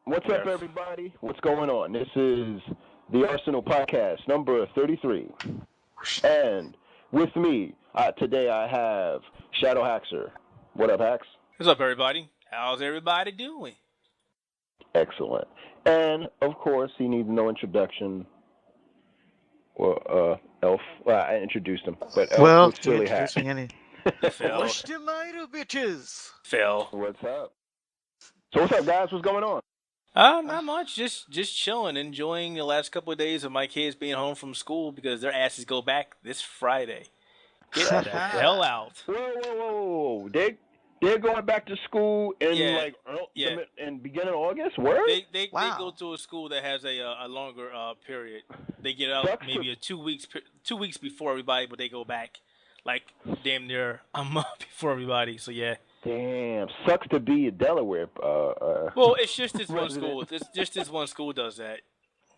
What's up, everybody? What's going on? This is the Arsenal Podcast, number 33. And with me today I have Shadow Haxer. What up, Hax? What's up, everybody? How's everybody doing? Excellent. And, of course, he needs no introduction. Well, Elf. Well, I introduced him, but Elf Well, with you Silly Hat. introduced me any. Phil. What's the matter, bitches? Phil. What's up? So what's up, guys? What's going on? Not much. Just chilling, enjoying the last couple of days of my kids being home from school because their asses go back this Friday. Get the hell out. Whoa. They're going back to school in in beginning of August. Word? They go to a school that has a longer period. They get out maybe 2 weeks before everybody, but they go back like damn near a month before everybody. So yeah. Damn, sucks to be in Delaware. Well, it's just this one school. It's just this one school does that.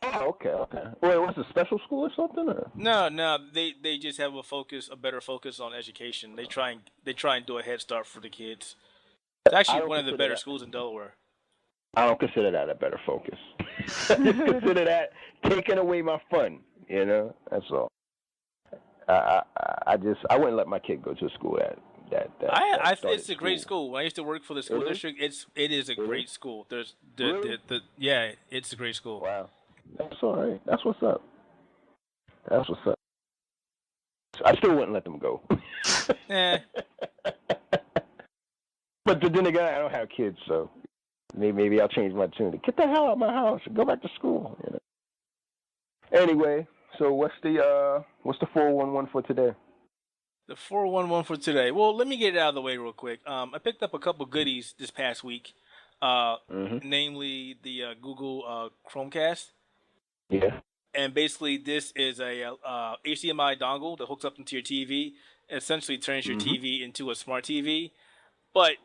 Oh, okay. Wait, what's a special school or something? Or? No. They just have a better focus on education. They try and do a head start for the kids. It's actually one of the better schools in Delaware. I don't consider that a better focus. I just consider that taking away my fun. You know, that's all. I wouldn't let my kid go to a school that it's a great school. When I used to work for the school district, it is a great school. There's it's a great school. Wow. That's all right. That's what's up. I still wouldn't let them go. But then again, I don't have kids, so maybe I'll change my tune. Get the hell out of my house and go back to school. You know? Anyway, so what's the 411 for today? The 411 for today. Well, let me get it out of the way real quick. I picked up a couple goodies this past week, namely the Google Chromecast. Yeah. And basically, this is a HDMI dongle that hooks up into your TV. Essentially, turns your TV into a smart TV. But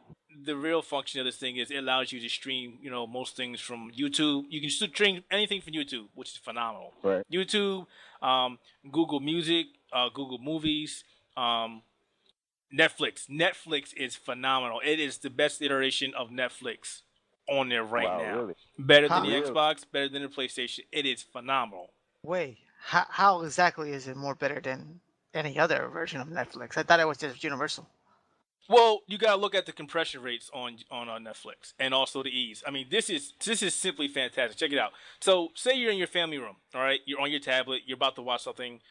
the real function of this thing is it allows you to stream, most things from YouTube. You can stream anything from YouTube, which is phenomenal. Right. YouTube, Google Music, Google Movies, Netflix. Netflix is phenomenal. It is the best iteration of Netflix on there now. Really? Better than the Xbox, better than the PlayStation. It is phenomenal. Wait, how exactly is it more better than any other version of Netflix? I thought it was just universal. Well, you gotta look at the compression rates on Netflix and also the ease. I mean, this is simply fantastic. Check it out. So, say you're in your family room, all right? You're on your tablet. You're about to watch something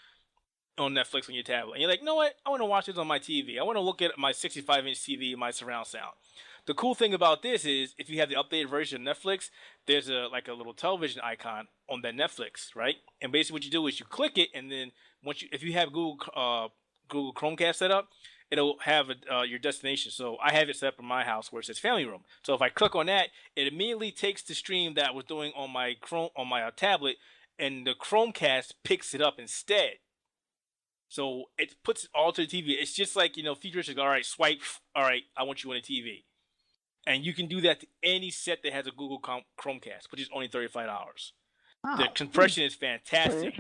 on Netflix on your tablet, and you're like, you know what? I want to watch this on my TV. I want to look at my 65-inch TV, my surround sound. The cool thing about this is, if you have the updated version of Netflix, there's a little television icon on that Netflix, right? And basically, what you do is you click it, and then if you have Google Chromecast set up, it'll have your destination. So I have it set up in my house where it says family room. So if I click on that, it immediately takes the stream that I was doing on my tablet, and the Chromecast picks it up instead. So it puts it all to the TV. It's just like, futuristic. All right, swipe. All right, I want you on a TV. And you can do that to any set that has a Google Chromecast, which is only $35. Oh, the compression is fantastic.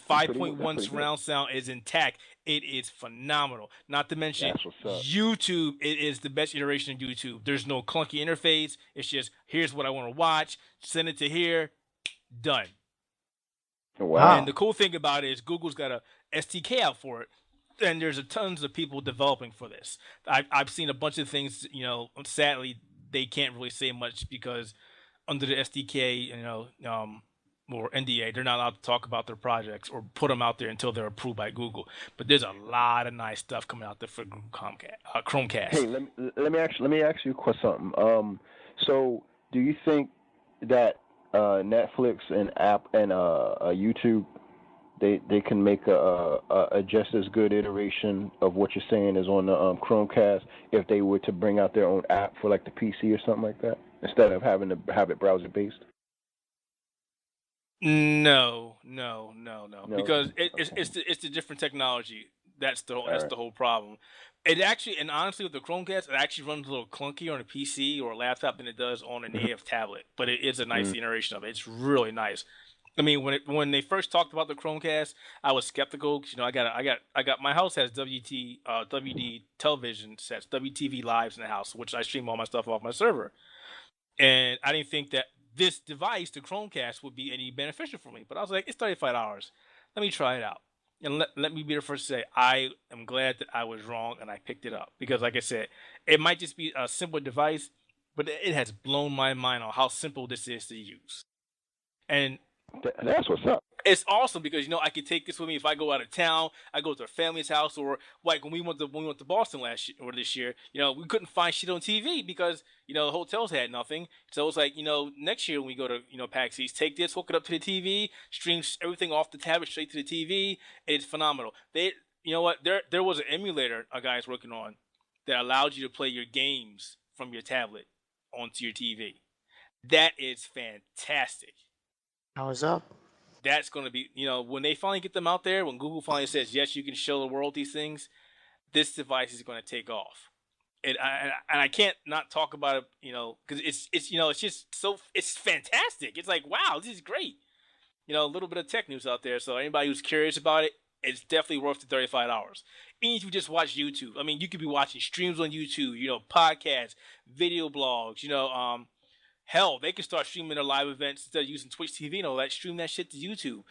5.1 surround sound is intact. It is phenomenal. Not to mention YouTube. It is the best iteration of YouTube. There's no clunky interface. It's just, here's what I want to watch. Send it to here. Done. Wow. And the cool thing about it is Google's got a SDK out for it. And there's tons of people developing for this. I've seen a bunch of things, sadly, they can't really say much because under the SDK, or NDA, they're not allowed to talk about their projects or put them out there until they're approved by Google. But there's a lot of nice stuff coming out there for Chromecast. Hey, let me ask you something. So do you think that Netflix and YouTube they can make a just as good iteration of what you're saying as on the Chromecast if they were to bring out their own app for like the PC or something like that instead of having to have it browser based? No. Because it's the different technology. That's the whole problem. It actually, and honestly, with the Chromecast, it actually runs a little clunkier on a PC or a laptop than it does on a native tablet. But it is a nice iteration of it. It's really nice. I mean, when they first talked about the Chromecast, I was skeptical because I got my house has WD television sets, WTV lives in the house, which I stream all my stuff off my server, and I didn't think that this device, the Chromecast, would be any beneficial for me. But I was like, it's $35. Let me try it out. And let me be the first to say, I am glad that I was wrong and I picked it up. Because like I said, it might just be a simple device, but it has blown my mind on how simple this is to use. And that's what's up. It's awesome because I can take this with me if I go out of town. I go to a family's house, or like when we went to Boston last year or this year. We couldn't find shit on TV because the hotels had nothing. So it's like next year when we go to PAX East, take this, hook it up to the TV, stream everything off the tablet straight to the TV. It's phenomenal. There was an emulator a guy's working on that allowed you to play your games from your tablet onto your TV. That is fantastic. I was up. That's going to be, when they finally get them out there, when Google finally says, yes, you can show the world these things, this device is going to take off. And I can't not talk about it, because it's just it's fantastic. It's like, wow, this is great. A little bit of tech news out there. So anybody who's curious about it, it's definitely worth the $35. Even if you just watch YouTube. I mean, you could be watching streams on YouTube, podcasts, video blogs, hell, they can start streaming their live events instead of using Twitch TV and all that. Stream that shit to YouTube,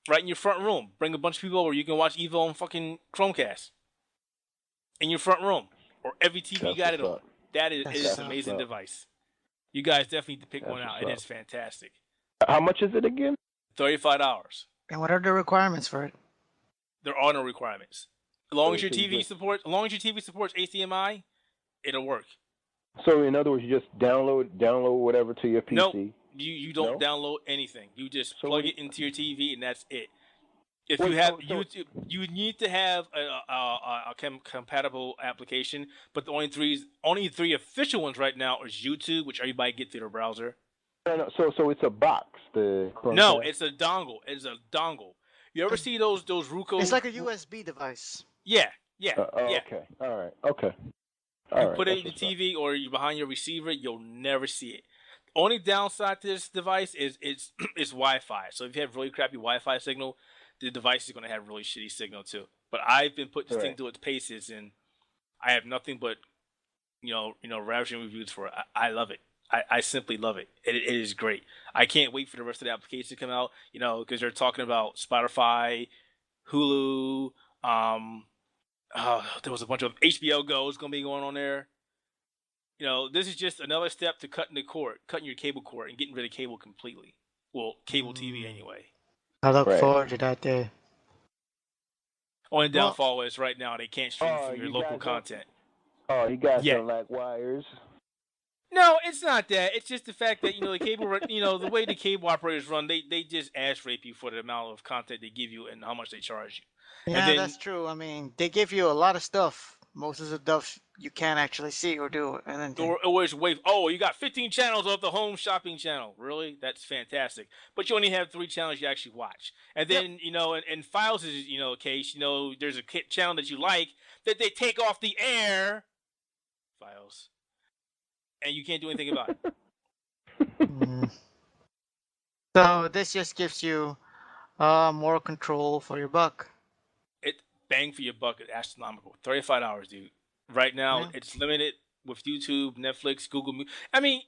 right in your front room. Bring a bunch of people over. You can watch Evo on fucking Chromecast in your front room, or every TV you got it on. That is an amazing device. You guys definitely need to pick one out. It is fantastic. How much is it again? $35. And what are the requirements for it? There are no requirements. As long as your TV supports HDMI, it'll work. So in other words, you just download whatever to your PC. Nope, you don't download anything. You just plug it into your TV and that's it. If you have YouTube, you need to have a compatible application. But the only three official ones right now is YouTube, which everybody gets through their browser. No, so it's a box. No, it's a dongle. It's a dongle. You ever see those Roku? It's like a USB device. Yeah. Okay. All right. Okay. You put it in the TV or you're behind your receiver, you'll never see it. The only downside to this device is it's Wi-Fi. So if you have really crappy Wi-Fi signal, the device is going to have really shitty signal too. But I've been putting this thing through its paces, and I have nothing but ravishing reviews for it. I love it. I simply love it. It is great. I can't wait for the rest of the application to come out. Because they're talking about Spotify, Hulu. There was a bunch of HBO Go is going to be going on there. This is just another step to cutting your cable cord and getting rid of cable completely. Well, cable TV anyway. I look forward to that day. Only downfall is right now they can't stream from your local content. Oh, you guys don't like wires? No, it's not that. It's just the fact that the cable, the way the cable operators run, they just ass rape you for the amount of content they give you and how much they charge you. Yeah, that's true. I mean, they give you a lot of stuff. Most of the stuff you can't actually see or do. And then or always wait. Oh, you got 15 channels off the home shopping channel. Really? That's fantastic. But you only have 3 channels you actually watch. And then, in Files' case, there's a channel that you like that they take off the air. Files. And you can't do anything about it. So this just gives you more control for your buck. Bang for your buck is astronomical. $35, dude. Right now, it's limited with YouTube, Netflix, Google. I mean,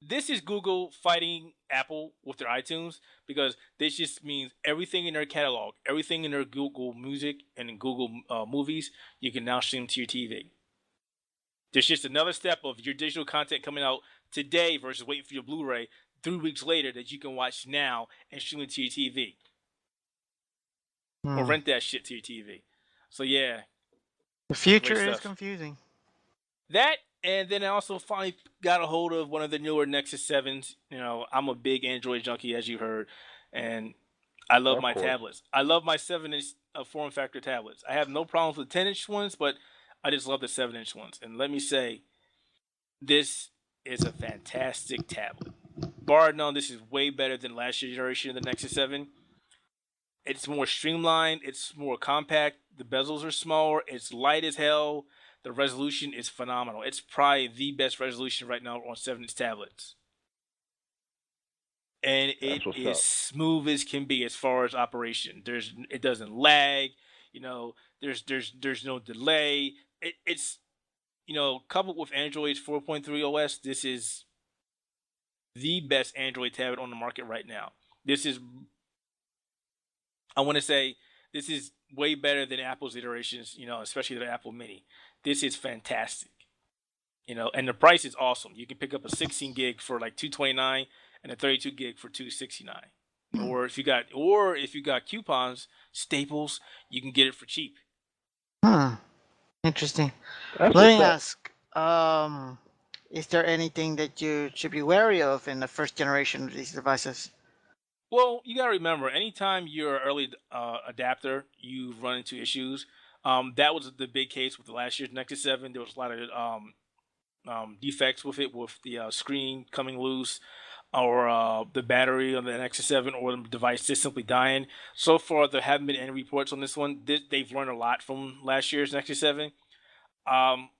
this is Google fighting Apple with their iTunes because this just means everything in their catalog, everything in their Google Music and in Google Movies, you can now stream to your TV. There's just another step of your digital content coming out today versus waiting for your Blu-ray 3 weeks later that you can watch now and stream it to your TV. Or rent that shit to your TV. So yeah. The future is confusing. That, and then I also finally got a hold of one of the newer Nexus 7s. I'm a big Android junkie, as you heard. And I love my tablets. I love my 7-inch form factor tablets. I have no problems with 10-inch ones, but I just love the 7-inch ones. And let me say, this is a fantastic tablet. Bar none, this is way better than last generation of the Nexus 7. It's more streamlined. It's more compact. The bezels are smaller. It's light as hell. The resolution is phenomenal. It's probably the best resolution right now on 7-inch tablets. And it is smooth as can be as far as operation. It doesn't lag. There's no delay. It's coupled with Android's 4.3 OS, this is the best Android tablet on the market right now. This is, I want to say, this is way better than Apple's iterations, especially the Apple Mini. This is fantastic, and the price is awesome. You can pick up a 16 gig for like $229 and a 32 gig for $269. Or if you got coupons, Staples, you can get it for cheap. Interesting. That's Let me what's up. ask, is there anything that you should be wary of in the first generation of these devices? Well, you gotta remember, anytime you're an early adapter, you run into issues. That was the big case with the last year's Nexus 7. There was a lot of defects with it, with the screen coming loose, or the battery on the Nexus 7, or the device just simply dying. So far, there haven't been any reports on this one. They've learned a lot from last year's Nexus 7. Um,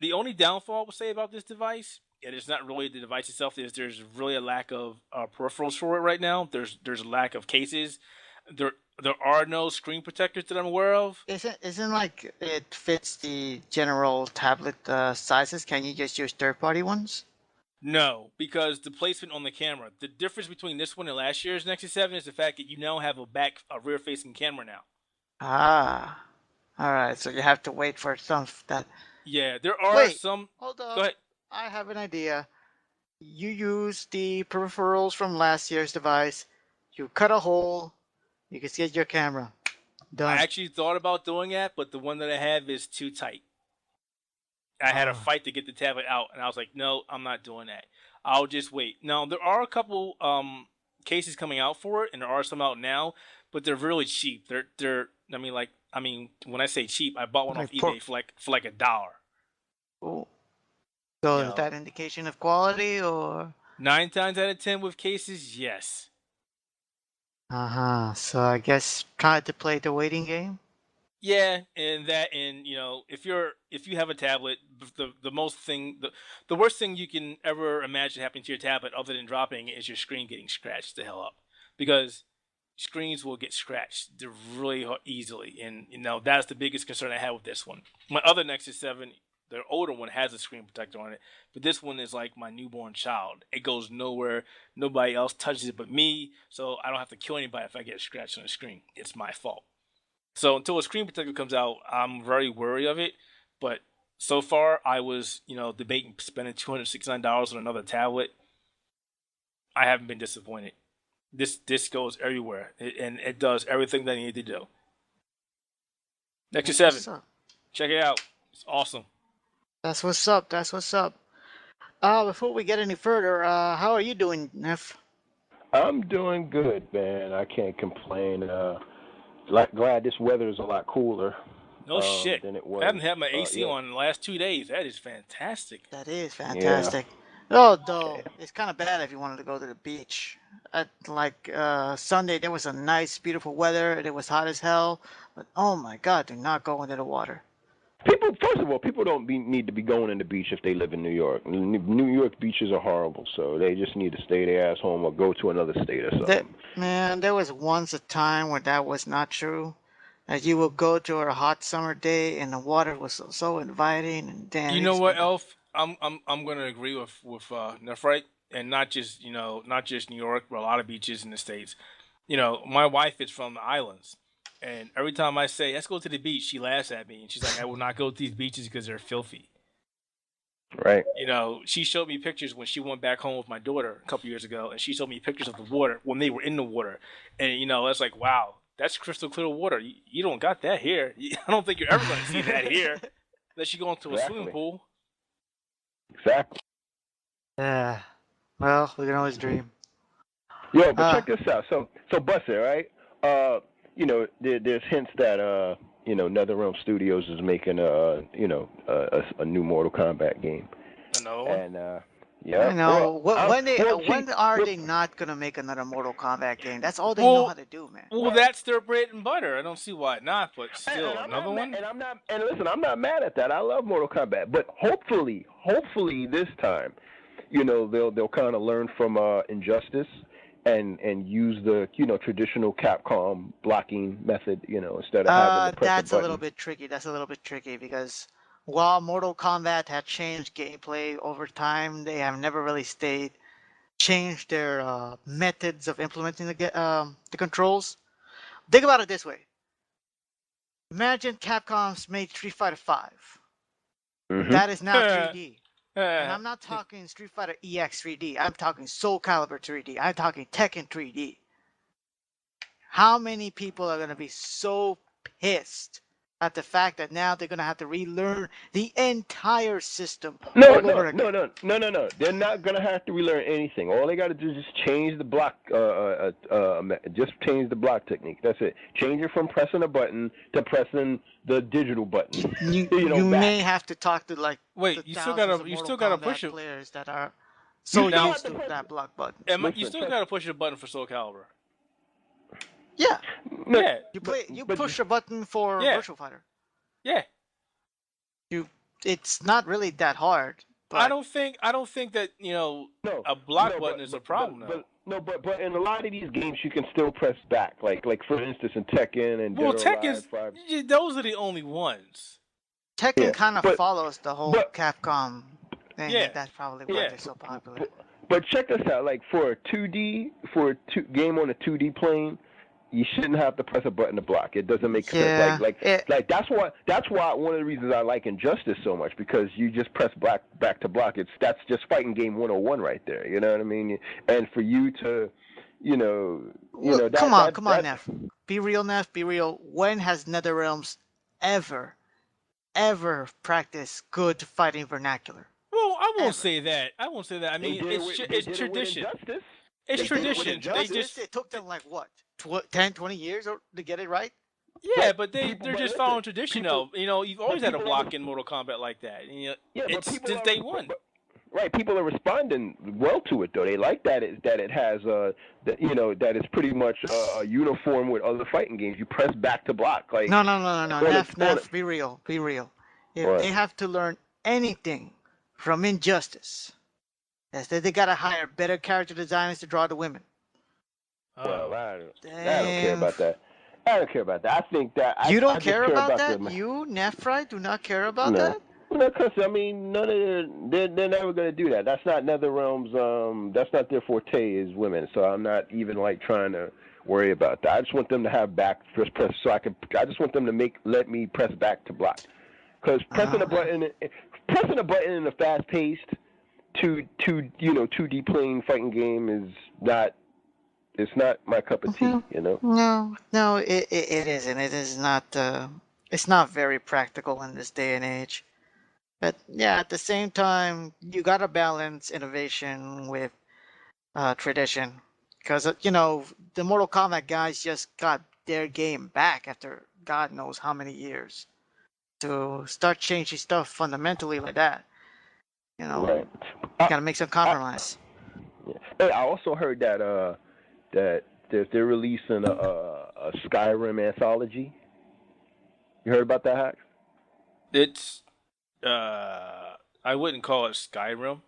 the only downfall I would say about this device, and it's not really the device itself, is there's really a lack of peripherals for it right now. There's a lack of cases. There are no screen protectors that I'm aware of. Isn't like it fits the general tablet sizes? Can you just use third-party ones? No, because the placement on the camera. The difference between this one and last year's Nexus 7 is the fact that you now have a rear-facing camera now. Ah, all right. So you have to wait for some that. Yeah, there are Wait, some. hold Go up. ahead. I have an idea. You use the peripherals from last year's device. You cut a hole. You can get your camera. Done. I actually thought about doing that, but the one that I have is too tight. I had a fight to get the tablet out, and I was like, no, I'm not doing that. I'll just wait. Now, there are a couple cases coming out for it, and there are some out now, but they're really cheap. They're I mean, when I say cheap, I bought one off eBay for like $1. Oh. So is that indication of quality or? 9 times out of 10 with cases, yes. So I guess try to play the waiting game. Yeah, and if you have a tablet, the worst thing you can ever imagine happening to your tablet, other than dropping, is your screen getting scratched the hell up, because screens will get scratched really easily, and that's the biggest concern I have with this one. My other Nexus 7, the older one, has a screen protector on it, but this one is like my newborn child. It goes nowhere. Nobody else touches it but me, so I don't have to kill anybody if I get scratched on the screen. It's my fault. So until a screen protector comes out, I'm very wary of it. But so far, I was, debating spending $269 on another tablet. I haven't been disappointed. This goes everywhere, and it does everything that I need to do. Nexus 7, check it out. It's awesome. That's what's up. That's what's up. Before we get any further, how are you doing, Neff? I'm doing good, man. I can't complain. Glad this weather is a lot cooler. No shit. Than it was. I haven't had my AC on in the last 2 days. That is fantastic. That is fantastic. Yeah. Though it's kind of bad if you wanted to go to the beach. Sunday, there was a nice, beautiful weather. It was hot as hell, but oh my God, do not go into the water. First of all, people don't need to be going in the beach if they live in New York. New York beaches are horrible, so they just need to stay their ass home or go to another state or something. There was once a time where that was not true. That you would go to a hot summer day and the water was so inviting, and damn. You know what, Elf? I'm gonna agree with Nephrite, and not just New York, but a lot of beaches in the States. My wife is from the islands. And every time I say, let's go to the beach, she laughs at me. And she's like, I will not go to these beaches because they're filthy. Right. She showed me pictures when she went back home with my daughter a couple years ago. And she showed me pictures of the water when they were in the water. And, it's like, wow, that's crystal clear water. You don't got that here. I don't think you're ever going to see that here. Unless you go into a swimming pool. Exactly. Yeah. Well, we can always dream. Yo, but check this out. So Buster, right? There's hints that Nether Realm Studios is making a new Mortal Kombat game. I know. And I know. When are they not gonna make another Mortal Kombat game? That's all they know how to do, man. Well, that's their bread and butter. I don't see why not, but still another one. And listen, I'm not mad at that. I love Mortal Kombat, but hopefully this time, they'll kind of learn from Injustice. And use the traditional Capcom blocking method, instead of having to press that's a little bit tricky. That's a little bit tricky because while Mortal Kombat had changed gameplay over time, they have never really changed their methods of implementing the controls. Think about it this way. Imagine Capcom's made Street Fighter V. That is now 3D. And I'm not talking Street Fighter EX 3D. I'm talking Soul Calibur 3D. I'm talking Tekken 3D. How many people are going to be so pissed at the fact that now they're going to have to relearn the entire system No. over again? No. They're not gonna have to relearn anything. All they gotta do is just change the block. Just change the block technique. That's it. Change it from pressing a button to pressing the digital button. You may have to talk to like you still gotta push it. Players that are so used to that block button. You still gotta push the button for Soul Calibur. Yeah. No, yeah. You push a button for Virtual Fighter. Yeah. It's not really that hard. But I don't think that a block button is a problem. But in a lot of these games you can still press back. Like for instance in Tekken and Tekken. Those are the only ones. Tekken kind of follows the whole Capcom thing. Yeah. That's probably why they're so popular. But check this out. Like for a 2D game on a 2D plane, you shouldn't have to press a button to block. It doesn't make sense. Like that's why one of the reasons I like Injustice so much, because you just press back to block. That's just fighting game 101 right there. You know what I mean? And for you to, come on, Neff. Be real, Neff. Be real. When has Nether Realms ever practiced good fighting vernacular? Well, I won't say that. I mean, it's tradition. It's tradition. It took them like what? 10, 20 years to get it right? Yeah, but they're just following tradition, though. You've always had a block in Mortal Kombat like that. It's since day one. Right, people are responding well to it, though. They like that it has that it's pretty much uniform with other fighting games. You press back to block. Like no. Neff, be real. If they have to learn anything from Injustice, that's that they gotta hire better character designers to draw the women. Well, I don't care about that. I think that you don't care about that. You, Nephrite, do not care about that. No, because I mean, they're never gonna do that. That's not Nether Realms. That's not their forte is women. So I'm not even like trying to worry about that. I just want them to have back first press, so I just want them to let me press back to block. Because pressing a button in a fast-paced 2D playing fighting game is not. It's not my cup of tea, No, it isn't. It is not. It's not very practical in this day and age. But yeah, at the same time, you gotta balance innovation with tradition, because the Mortal Kombat guys just got their game back after God knows how many years. To start changing stuff fundamentally like that, right. You gotta make some compromise. Hey, I also heard that they're releasing a Skyrim anthology. You heard about that, Hack? It's I wouldn't call it Skyrim.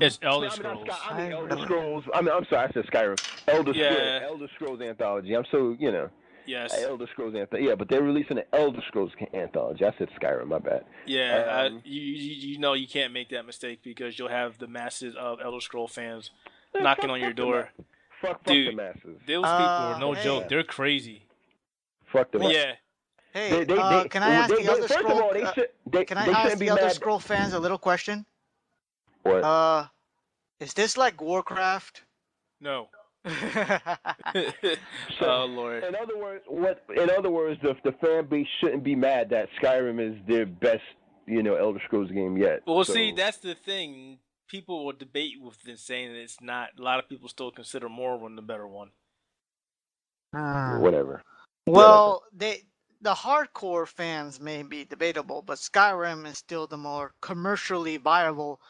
It's Elder Scrolls. Elder Scrolls. I'm sorry, I said Skyrim. Elder Scrolls anthology. I'm so Yes. Elder Scrolls anthology. Yeah, but they're releasing an Elder Scrolls anthology. I said Skyrim. My bad. Yeah, you can't make that mistake, because you'll have the masses of Elder Scroll fans knocking on your door. Fuck Dude, the masses. Those people are no joke. They're crazy. Fuck the masses. Yeah. Hey, can I ask the Elder Scroll? Can I ask the Elder Scroll fans a little question? What? Is this like Warcraft? No. Oh Lord. In other words, the fan base shouldn't be mad that Skyrim is their best, Elder Scrolls game yet. Well, see, that's the thing. People will debate with it, saying that it's not. A lot of people still consider Morrowind the better one. Whatever. Well, the hardcore fans may be debatable, but Skyrim is still the more commercially viable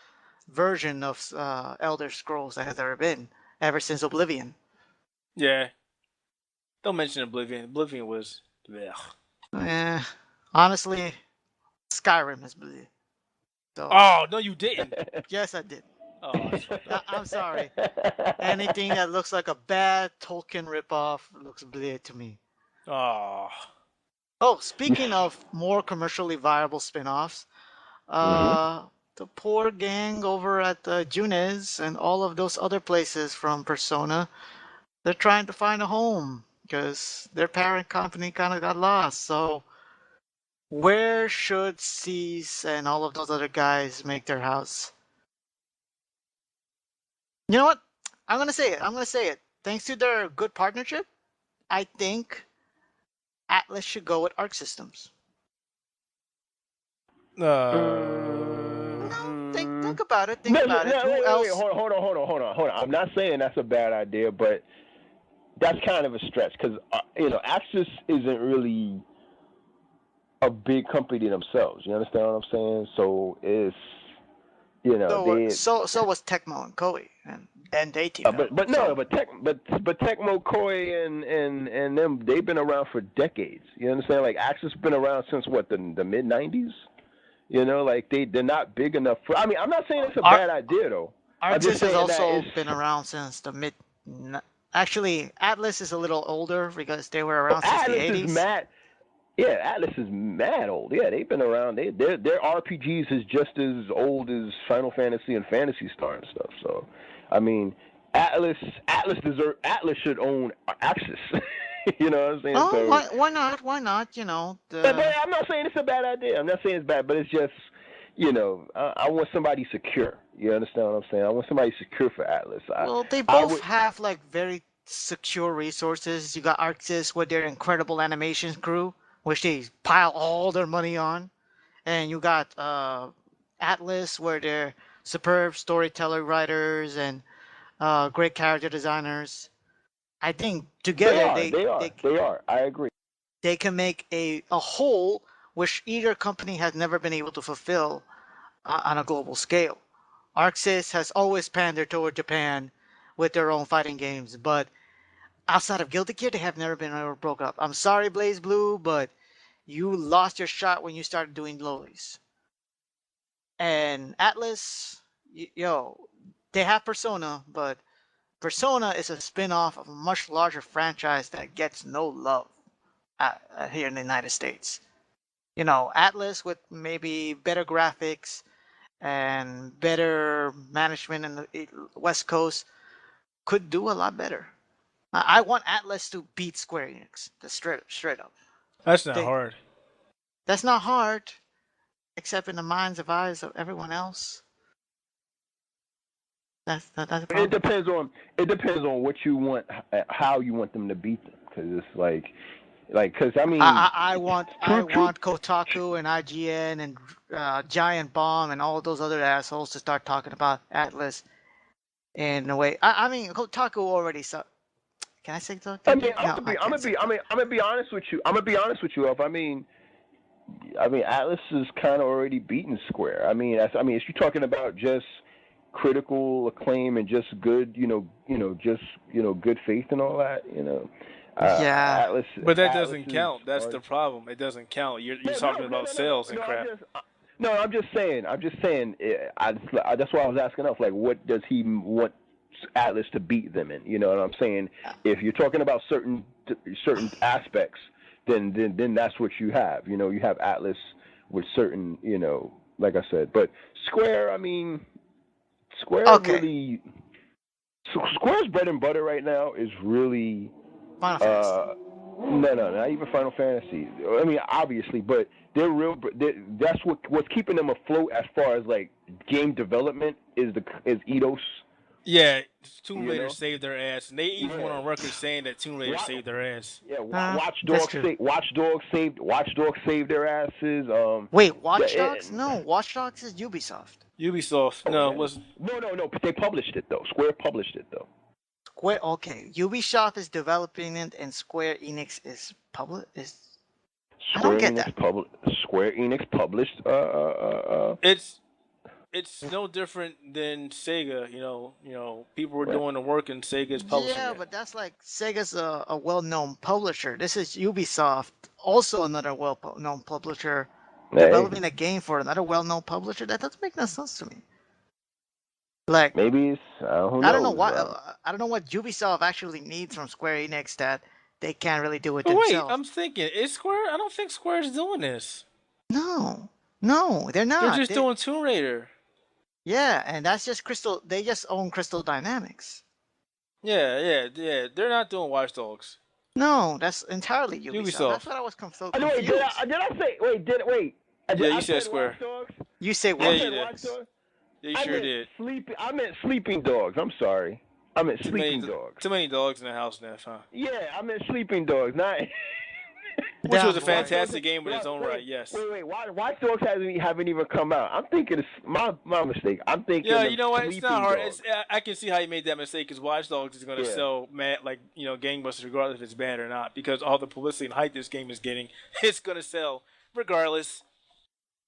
version of Elder Scrolls that has ever since Oblivion. Yeah. Don't mention Oblivion. Oblivion was... blech. Honestly, Skyrim is bleh. So, oh, no, you didn't. Yes, I did. Oh, I'm sorry. Anything that looks like a bad Tolkien ripoff looks bleh to me. Oh. Oh, speaking of more commercially viable spin-offs, Mm-hmm. the poor gang over at Junes and all of those other places from Persona, they're trying to find a home because their parent company kind of got lost. So where should Cease and all of those other guys make their house? You know what? I'm gonna say it. I'm gonna say it. Thanks to their good partnership, I think Atlus should go with Arc Systems. No, think Mm, about it. Think no, about it. no, Who wait. else? Hold on. I'm not saying that's a bad idea, but that's kind of a stretch because Axis isn't really a big company themselves. You understand what I'm saying? So it's they. So was Tecmo and Koei, and they teamed up. But no, So but Tecmo, Koei, and them, they've been around for decades. You understand? Like Axis been around since what, the mid '90s. Like they're not big enough for. I mean, I'm not saying it's a Ar- bad idea though. I'm just Arxis has saying that also it's. been around since the mid. Actually, Atlus is a little older because they were Oh, around since the Atlas is 80s. mad. Yeah, Atlas is mad old. Yeah, they've been around. Their RPGs is just as old as Final Fantasy and Fantasy Star and stuff. So, I mean, Atlas should own Axis. You know what I'm saying? Oh, So, why not? Why not? but I'm not saying it's a bad idea. I'm not saying it's bad, but it's just, I want somebody secure. You understand what I'm saying? I want somebody secure for Atlas. Well, they I both would. have like very secure resources. You got Arxis with their incredible animation crew, which they pile all their money on, and you got Atlus where they're superb storyteller writers and great character designers. I think They together are. They are. They are. I agree. they can make a whole which either company has never been able to fulfill on a global scale. Arxis has always pandered toward Japan with their own fighting games, but outside of Guilty Gear, they have never been ever broke up. I'm sorry, Blaze Blue, but you lost your shot when you started doing lowlies. And Atlus, they have Persona, but Persona is a spin-off of a much larger franchise that gets no love here in the United States. Atlus with maybe better graphics and better management in the West Coast could do a lot better. I want Atlus to beat Square Enix. That's straight up. That's not They hard. That's not hard, except in the minds of eyes of everyone else. That's the It problem. depends on what you want, how you want them to beat them, because it's because I mean, I true, true. want Kotaku and IGN and Giant Bomb and all those other assholes to start talking about Atlus in a way. I mean, Kotaku already saw. Can I say that? I mean, No, I can't say that. I'm gonna be honest with you. I'm gonna be honest with you. If Atlas is kind of already beaten Square. If you're talking about just critical acclaim and just good, good faith and all that, Yeah. But that Atlas doesn't is count. That's already. the problem. It doesn't count. You're No, talking no, no, about no, no, no, sales and no. crap. No, I'm just saying. That's why I was asking up. Like, what does he want Atlas to beat them in? You know what I'm saying? If you're talking about certain aspects, then that's what you have. You have Atlas with certain, like I said. But Square, Square Okay. really, Square's bread and butter right now is really Final Fantasy. no, not even Final Fantasy. Obviously, but that's what's keeping them afloat as far as like game development is Eidos. Yeah, Tomb You Raider know, saved their ass, and they even went yeah. on record saying that Tomb Raider saved their ass. Yeah, Watch That's Dogs true. saved their asses. Wait, Watch Dogs? No, Watch Dogs is Ubisoft. Ubisoft, Oh, no, it was no. But they published it though. Square published it though. Square. Okay, Ubisoft is developing it, and Square Enix is public. I don't Square get Enix that. published. Square Enix published. it's no different than Sega. People were Well, doing the work, and Sega's publishing Yeah, it. but that's like Sega's a well-known publisher. This is Ubisoft, also another well-known publisher, hey, developing a game for another well-known publisher. That doesn't make no sense to me. Like, maybe it's who I don't know knows. what I don't know what Ubisoft actually needs from Square Enix that they can't really do it But wait, themselves. I'm thinking, is Square? I don't think Square's doing this. No, they're not. They're just doing Tomb Raider. Yeah, and that's just Crystal. They just own Crystal Dynamics. Yeah. They're not doing Watch Dogs. No, that's entirely Ubisoft. That's what I was so confused. Wait, did I say? Wait. Yeah, you said Square. You say Yeah, what? you did. Yeah, you sure did. I meant Sleeping Dogs. I'm sorry. I meant Sleeping Dogs. Too many dogs in the house, Neff, huh? Yeah, I meant Sleeping Dogs. Not. Which was a fantastic game in its own right. Yes. Wait. Watch Dogs haven't even come out. I'm thinking it's my mistake. I'm thinking. Yeah, you know what? It's not hard. I can see how you made that mistake because Watch Dogs is going to sell gangbusters regardless if it's banned or not because all the publicity and hype this game is getting, it's going to sell regardless.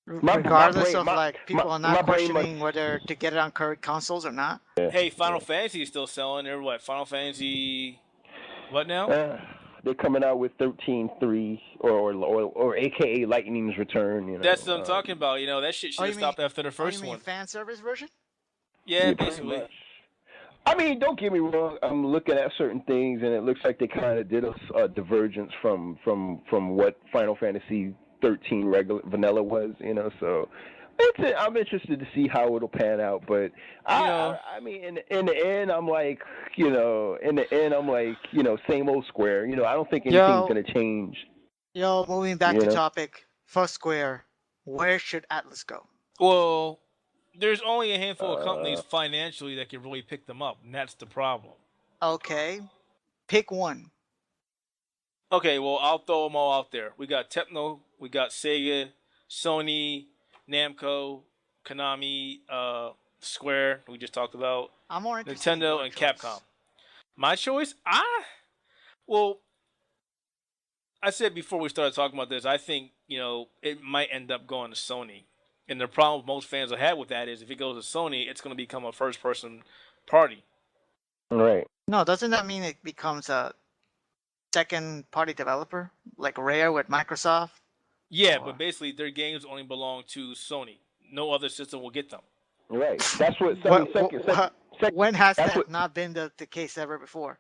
Regardless of people are not questioning whether to get it on current consoles or not. Hey, Final Fantasy is still selling. They're what? Final Fantasy. What now? They're coming out with 13.3 or AKA Lightning's Return. You know, that's what I'm talking about. You know, that shit should have stopped after the first one. You mean fan service version? Yeah, basically. I mean, don't get me wrong. I'm looking at certain things, and it looks like they kind of did a divergence from what Final Fantasy 13 regular vanilla was. You know, so I'm interested to see how it'll pan out. But I mean, in the end, I'm like, same old Square. You know, I don't think anything's gonna change. Moving back to topic for Square, where should Atlus go? Well, there's only a handful of companies financially that can really pick them up, and that's the problem. Okay, pick one. Okay, well, I'll throw them all out there. We got Techno, we got Sega, Sony, Namco, Konami, Square, we just talked about, I'm more interested Nintendo, and Capcom. My choice? I said before we started talking about this, I think, it might end up going to Sony. And the problem most fans will have with that is if it goes to Sony, it's going to become a first-person party. Right. No, doesn't that mean it becomes a second-party developer, like Rare with Microsoft? Yeah, but basically their games only belong to Sony. No other system will get them. Right. That's what. When has that not been the case ever before?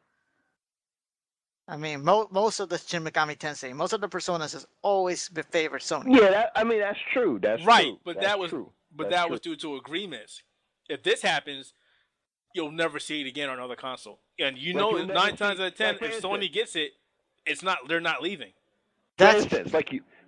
I mean, most of the Shin Megami Tensei, most of the Personas has always favored Sony. Yeah, that's true. That's right. True. But that's that was true. that was due to agreements. If this happens, you'll never see it again on another console. And 9 times out of 10, if Sony gets it, they're not leaving.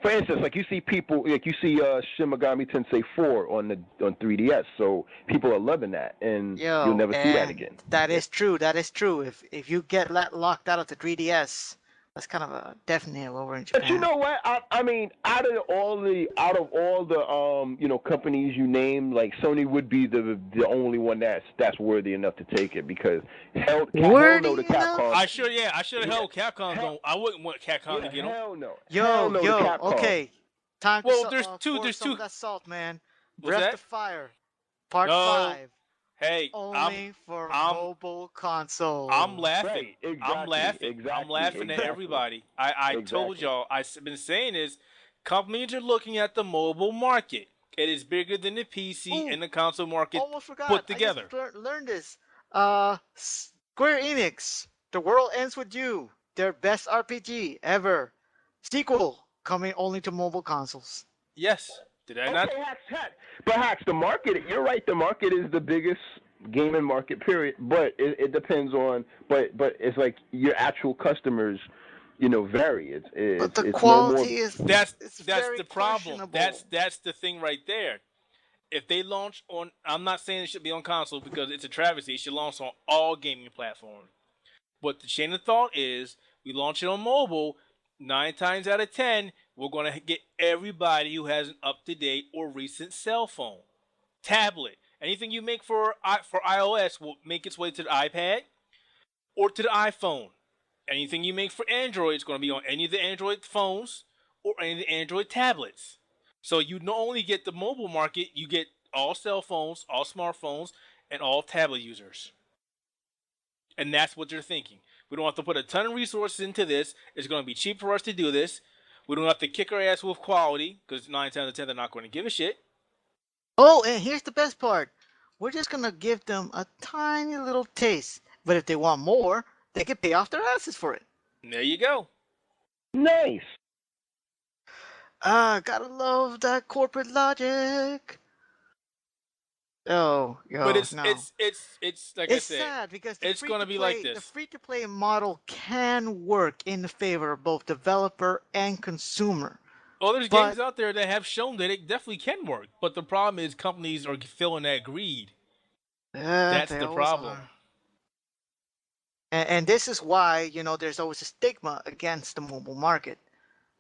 For instance, you see people, you see Shin Megami Tensei 4 on 3DS, so people are loving that, and you'll never see that again. That is true. If you get locked out of the 3DS, that's kind of a definite over in Japan. But you know what? I mean, out of all the companies you named, like Sony would be the only one that's worthy enough to take it because hell no to Capcom. I should have held Capcom. I wouldn't want Capcom to get them. Hell no. Okay. Time to there's two. That salt, man. What's Breath of Fire, Part 5. Hey, only for mobile consoles. I'm laughing. Right, exactly, I'm laughing. Exactly, I'm laughing at everybody. I told y'all. I've been saying is, companies are looking at the mobile market. It is bigger than the PC and the console market put together. I just learned this. Square Enix, The World Ends With You, their best RPG ever. Sequel coming only to mobile consoles. Yes. Did I not? Hacks, the market, you're right, the market is the biggest gaming market, period. But it depends on, but it's like your actual customers, vary. But the quality is that's the problem. That's the thing right there. If they launch on, I'm not saying it should be on console because it's a travesty. It should launch on all gaming platforms. But the chain of thought is, we launch it on mobile, 9 times out of 10, we're going to get everybody who has an up-to-date or recent cell phone, tablet. Anything you make for iOS will make its way to the iPad or to the iPhone. Anything you make for Android is going to be on any of the Android phones or any of the Android tablets. So you not only get the mobile market, you get all cell phones, all smartphones, and all tablet users. And that's what they're thinking. We don't have to put a ton of resources into this. It's going to be cheap for us to do this. We don't have to kick our ass with quality, because 9 times out of 10, they're not going to give a shit. Oh, and here's the best part. We're just going to give them a tiny little taste. But if they want more, they can pay off their asses for it. There you go. Nice. Gotta love that corporate logic. Oh, But yo, no. it's like It's I said, sad because the it's gonna be like this. free-to-play model can work in the favor of both developer and consumer. Well, there's But- games out there that have shown that it definitely can work, but the problem is companies are feeling that greed. That's they the always problem. are. And this is why, there's always a stigma against the mobile market.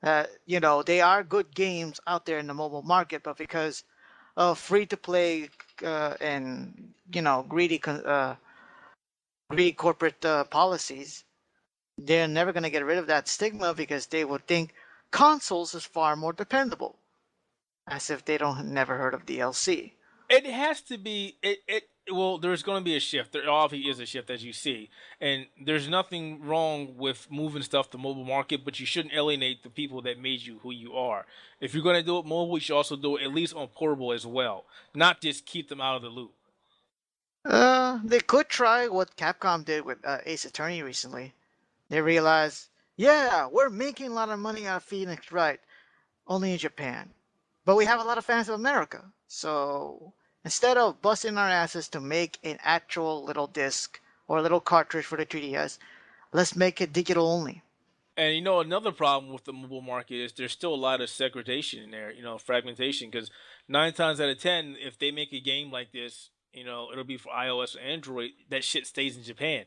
They are good games out there in the mobile market, but because of free-to-play and greedy corporate policies, they're never going to get rid of that stigma because they would think consoles is far more dependable, as if they don't never heard of DLC. It has to be. Well, there's going to be a shift. There obviously is a shift, as you see, and there's nothing wrong with moving stuff to mobile market, but you shouldn't alienate the people that made you who you are. If you're going to do it mobile, you should also do it at least on portable as well, not just keep them out of the loop. They could try what Capcom did with Ace Attorney recently. They realized, yeah, we're making a lot of money out of Phoenix Wright, only in Japan. But we have a lot of fans of America. So instead of busting our asses to make an actual little disc or a little cartridge for the 3DS, let's make it digital only. And another problem with the mobile market is there's still a lot of segregation in there, fragmentation. Because 9 times out of 10, if they make a game like this, it'll be for iOS or Android. That shit stays in Japan.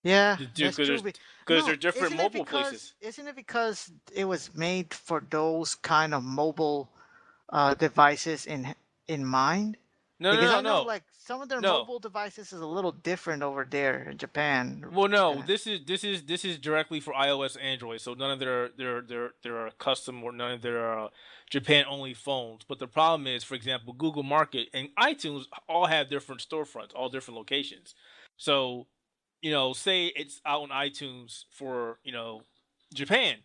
Yeah, that's true. Because they're different mobile places. Isn't it because it was made for those kind of mobile devices in mind? No, because no, I know, no. like, some of their mobile devices is a little different over there in Japan. Well, no, this is directly for iOS and Android, so none of their custom or none of their Japan only phones. But the problem is, for example, Google Market and iTunes all have different storefronts, all different locations. So, say it's out on iTunes for Japan,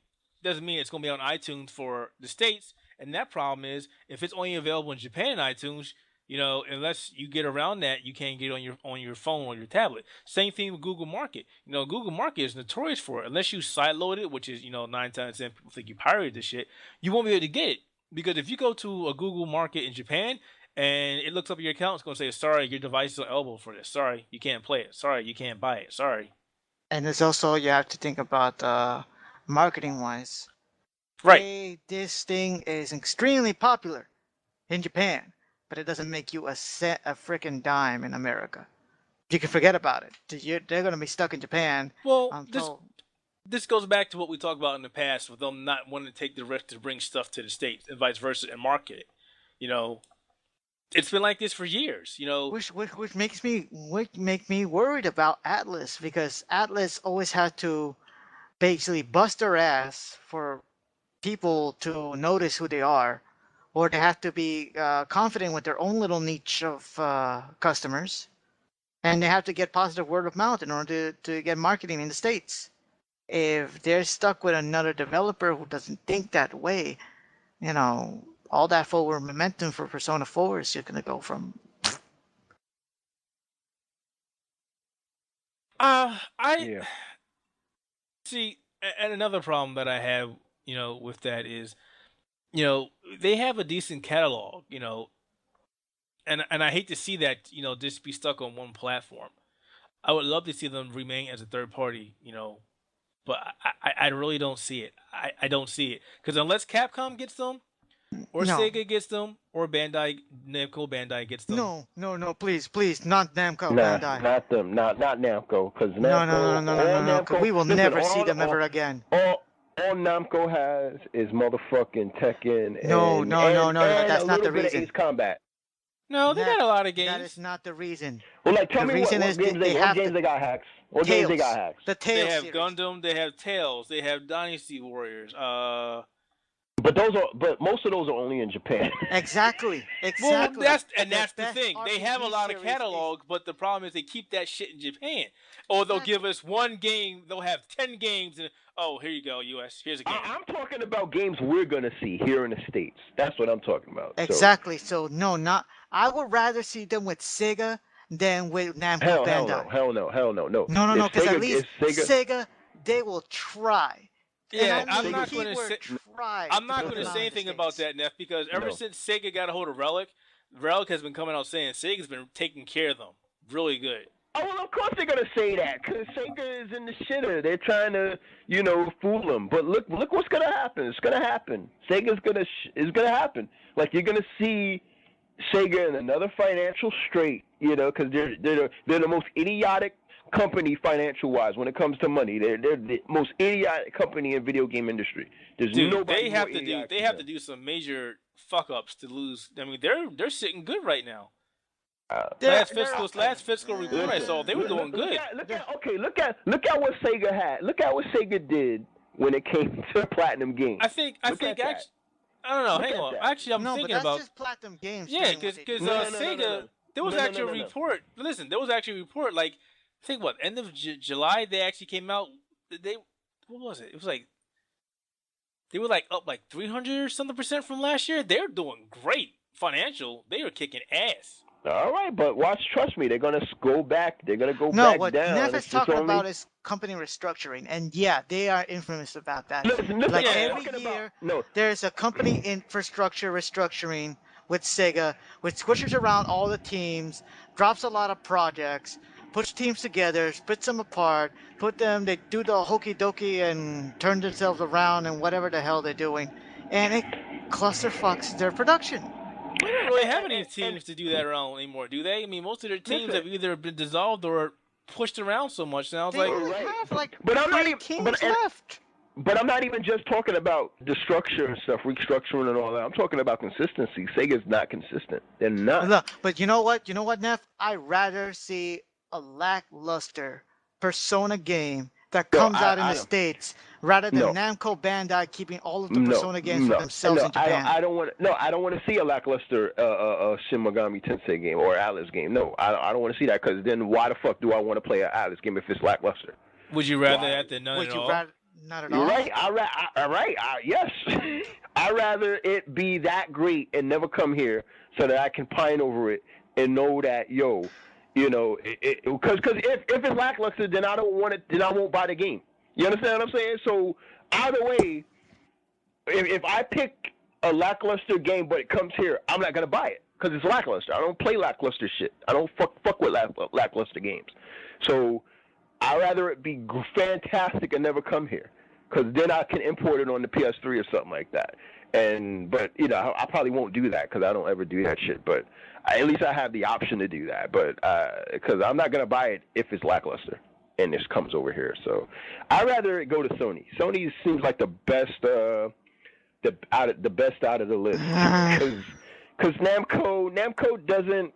doesn't mean it's going to be on iTunes for the States. And that problem is, if it's only available in Japan and iTunes, unless you get around that, you can't get on your phone or your tablet. Same thing with Google Market. Google Market is notorious for it. Unless you sideload it, which is 9 times 10 people think you pirated this shit, you won't be able to get it. Because if you go to a Google Market in Japan and it looks up your account, it's going to say, sorry, your device is eligible for this. Sorry, you can't play it. Sorry, you can't buy it. Sorry. And it's also, you have to think about marketing wise. Right. Hey, this thing is extremely popular in Japan, but it doesn't make you a freaking dime in America. You can forget about it. They're going to be stuck in Japan. Well, this goes back to what we talked about in the past with them not wanting to take the risk to bring stuff to the States and vice versa and market it. It's been like this for years. Which makes me worried about Atlus, because Atlus always had to basically bust their ass for people to notice who they are, or they have to be confident with their own little niche of customers, and they have to get positive word of mouth in order to get marketing in the States. If they're stuck with another developer who doesn't think that way, all that forward momentum for Persona 4 is just going to go from... See, and another problem that I have, with that is, they have a decent catalog, and I hate to see that, just be stuck on one platform. I would love to see them remain as a third party, but I really don't see it. I don't see it, because unless Capcom gets them, or Sega gets them, or Namco Bandai gets them. No, please, not Namco Bandai. Not them, not Namco, because no. We will never see them ever again. All Namco has is motherfucking Tekken. No, that's not the reason. Ace Combat. No, they got a lot of games. That is not the reason. Well, tell me what games they got hacks. What games they got hacks? The Tales They have series. Gundam, they have Tales, they have Dynasty Warriors. But most of those are only in Japan. Exactly. Well, that's the thing. They have a lot of catalog, but the problem is they keep that shit in Japan. Or they'll give us one game. They'll have 10 games, and here you go, US. Here's a game. I'm talking about games we're gonna see here in the States. That's what I'm talking about. Exactly. So no. I would rather see them with Sega than with Namco Bandai. Hell no. No. Because at least Sega they will try. Yeah, And I'm not going to say. try. I'm not going to say anything about that, Neff, because ever since Sega got a hold of Relic has been coming out saying Sega's been taking care of them really good. Oh, well, of course they're gonna say that, because Sega is in the shitter. They're trying to, fool them. But look what's gonna happen. It's gonna happen. Sega's it's gonna happen. Like, you're gonna see Sega in another financial strait, because they're the most idiotic company financial wise when it comes to money. They're the most idiotic company in video game industry. There's nobody they have to do some major fuck ups to lose. I mean, they're sitting good right now. Last fiscal report I saw, they were doing good. Look at what Sega had. Look at what Sega did when it came to Platinum Games. I think actually, I don't know. Hang on. Actually, I'm thinking about. No, but that's just Platinum Games. Yeah, because Sega, there was actually a report. Listen, there was actually a report. Like, I think end of July they actually came out. What was it? It was like they were like up like 300 or something % from last year. They're doing great financial. They are kicking ass. All right, but trust me, they're gonna go back. They're gonna go back down. No, what Neff is talking about is company restructuring, and yeah, they are infamous about that. Listen, every year, there's a company infrastructure restructuring with Sega, which switches around all the teams, drops a lot of projects, puts teams together, splits them apart, they do the hokey dokey and turn themselves around and whatever the hell they're doing, and it clusterfucks their production. We don't really have any teams to do that around anymore, do they? I mean, most of their teams have either been dissolved or pushed around so much now. It's they only have like teams left. But I'm not even just talking about the structure and stuff, restructuring and all that. I'm talking about consistency. Sega's not consistent. They're not. Look, but you know what, Neff? I'd rather see a lackluster Persona game that comes out in the States rather than Namco Bandai keeping all of the Persona games for themselves in Japan. I don't want to see a lackluster Shin Megami Tensei game or Atlus game. No, I don't want to see that, because then why the fuck do I want to play an Atlus game if it's lackluster? Would you rather that than none at all? Not at all. You're right. Yes. I'd rather it be that great and never come here so that I can pine over it and know that, because if it's lackluster, then I don't want it. Then I won't buy the game. You understand what I'm saying? So either way, if I pick a lackluster game but it comes here, I'm not gonna buy it because it's lackluster. I don't play lackluster shit. I don't fuck with lackluster games. So I'd rather it be fantastic and never come here, because then I can import it on the PS3 or something like that. But I probably won't do that because I don't ever do that shit. But at least I have the option to do that. But because I'm not gonna buy it if it's lackluster and this comes over here. So I'd rather it go to Sony. Sony seems like the best, the best out of the list, because Namco doesn't.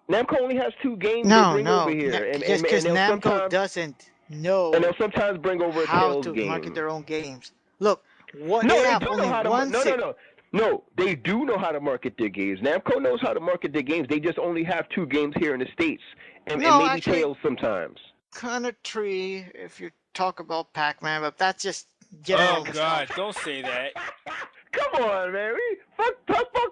Namco only has 2 games they bring over here, just because Namco doesn't know, and they'll sometimes bring over how to market their own games. Look, they do know how to market their games. Namco knows how to market their games. They just only have 2 games here in the States, and maybe Tales sometimes. Kind of tree, if you talk about Pac-Man, but that's just oh God, don't say that. Come on, man. Fuck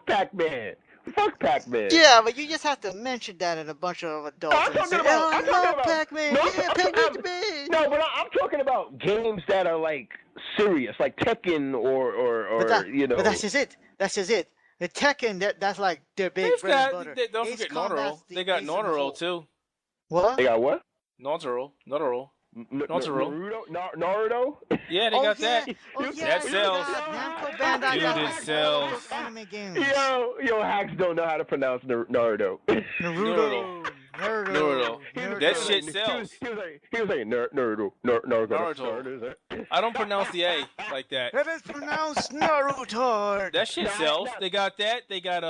Pac-Man. Fuck Pac-Man. Yeah, but you just have to mention that in a bunch of adults. I'm talking about Pac-Man. Pac-Man. No, but I'm talking about games that are like serious, like Tekken or But that's just it. The Tekken, that's like their big bread and butter. Don't forget Naruto. They got Naruto too. What? They got what? Naruto. Naruto? Yeah, they got that. That sells. Namco Bandai got it sells. anime games. Yo, hacks don't know how to pronounce Naruto. Naruto. That shit sells. He was like Naruto. I don't pronounce the A like that. It is pronounced Naruto. That shit sells. They got that. They got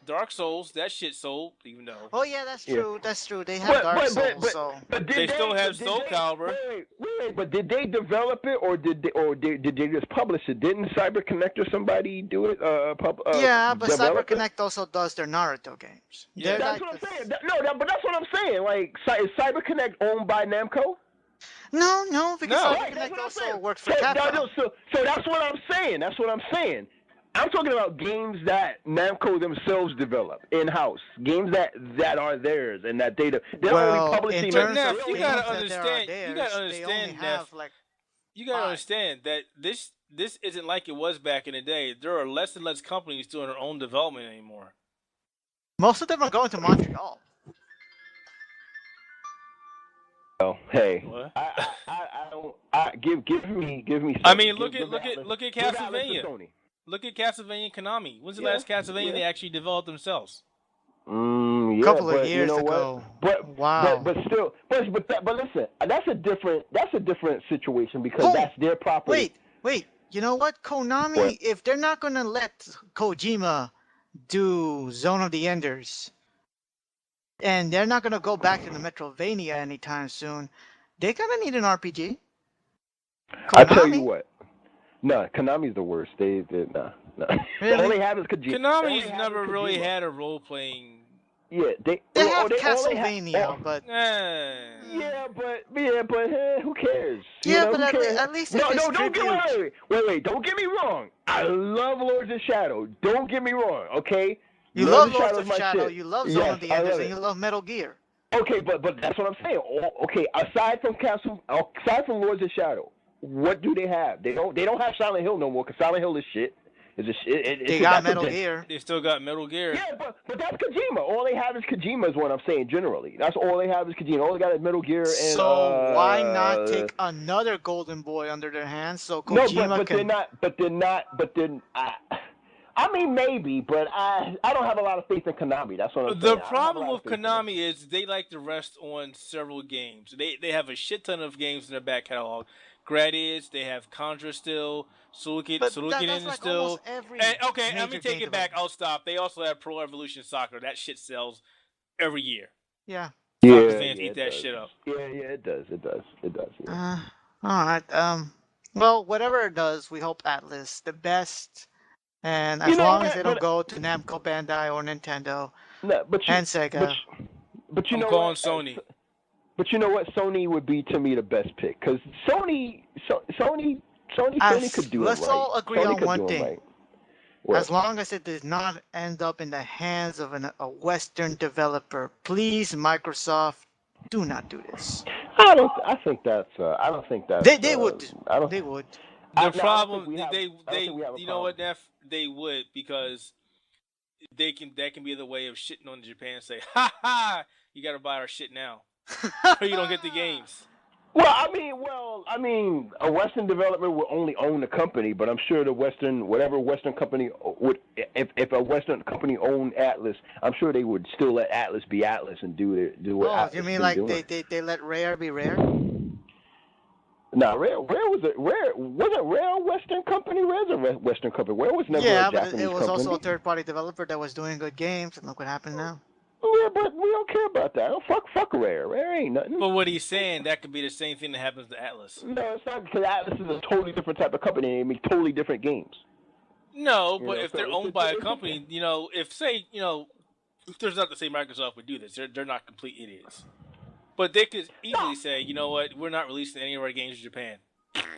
Dark Souls. That shit sold, even though. Oh yeah, that's true. That's true. They have Dark Souls, so. But they still have Soul Calibur. Wait, but did they develop it or did they just publish it? Didn't CyberConnect or somebody do it? Yeah, but CyberConnect also does their Naruto games. Yeah, that's what I'm saying. But that's what I'm saying. Like, is CyberConnect owned by Namco? No, because CyberConnect also works for Capcom. So that's what I'm saying. I'm talking about games that Namco themselves develop in-house. Games that are theirs and that they're only publishing. You gotta understand. You gotta understand that. you gotta understand that this isn't like it was back in the day. There are less and less companies doing their own development anymore. Most of them are going to Montreal. Oh, hey, What? I don't. Give me. Sony. I mean, look Give at Atlas- look at give Atlas to Castlevania. Sony. Look at Castlevania and Konami. When's the Yeah, last Castlevania yeah. they actually developed themselves? Yeah, Couple of but you years know ago. what? Wow. But still, but listen, that's a different situation because that's their property. Wait. You know what? Konami, What? if they're not gonna let Kojima do Zone of the Enders, and they're not gonna go back to the Metrovania anytime soon, they're gonna need an RPG. I tell you what. No, Konami's the worst. They nah. Really? All they have is Kojima. Konami's never really had a role playing. Yeah, They have Castlevania, but yeah, but who cares? yeah, who but cares? at least no, if it's don't get tribute. wait, don't get me wrong. I love Lords of Shadow. Don't get me wrong, okay? You love Lords Lords of Shadow, you love Zone of the Enders, and you love Metal Gear. Okay, but that's what I'm saying. Okay, aside from Lords of Shadow, what do they have? They don't have Silent Hill no more because Silent Hill is shit. They got Metal Gear. They still got Metal Gear. Yeah, but that's Kojima. All they have is Kojima is what I'm saying generally. That's all they have is Kojima. All they got is Metal Gear and So why not take another Golden Boy under their hands so Kojima can... I mean maybe, but I don't have a lot of faith in Konami. That's what I'm saying. The problem with Konami is they like to rest on several games. They have a shit ton of games in their back catalog. Gradius, they have Contra still, Suikoden like still. Okay, let me take it back. development. I'll stop. They also have Pro Evolution Soccer. That shit sells every year. Yeah. Soccer fans eat that shit up. Yeah, it does. Yeah. All right. Well, whatever it does, we hope Atlus the best, and as long as they don't go to Namco Bandai or Nintendo and Sega. But you I'm know calling what? Sony. But you know what? Sony would be to me the best pick because Sony could do it right. Let's all agree on one thing. Right. As long as it does not end up in the hands of a Western developer, please, Microsoft, do not do this. I don't think that's. They would. They would. The problem, you know what, Neff? They would because that can be the way of shitting on Japan and say, ha, you got to buy our shit now. Or you don't get the games. Well, I mean, a Western developer will only own the company, but I'm sure whatever Western company would, if a Western company owned Atlus, I'm sure they would still let Atlus be Atlus and do what Atlus you mean been like doing. they let Rare be Rare? Nah, Rare wasn't Rare a Western company? Rare's a Western company. Rare was never a Japanese company. Yeah, but it was also a third-party developer that was doing good games, and look what happened now. Yeah, but we don't care about that. Fuck Rare. Rare ain't nothing. But what he's saying, that could be the same thing that happens to Atlus. No, it's not because Atlus is a totally different type of company. They make totally different games. No, but if they're owned by a company, if there's not to say Microsoft would do this, they're not complete idiots. But they could easily say, you know what, we're not releasing any of our games in Japan.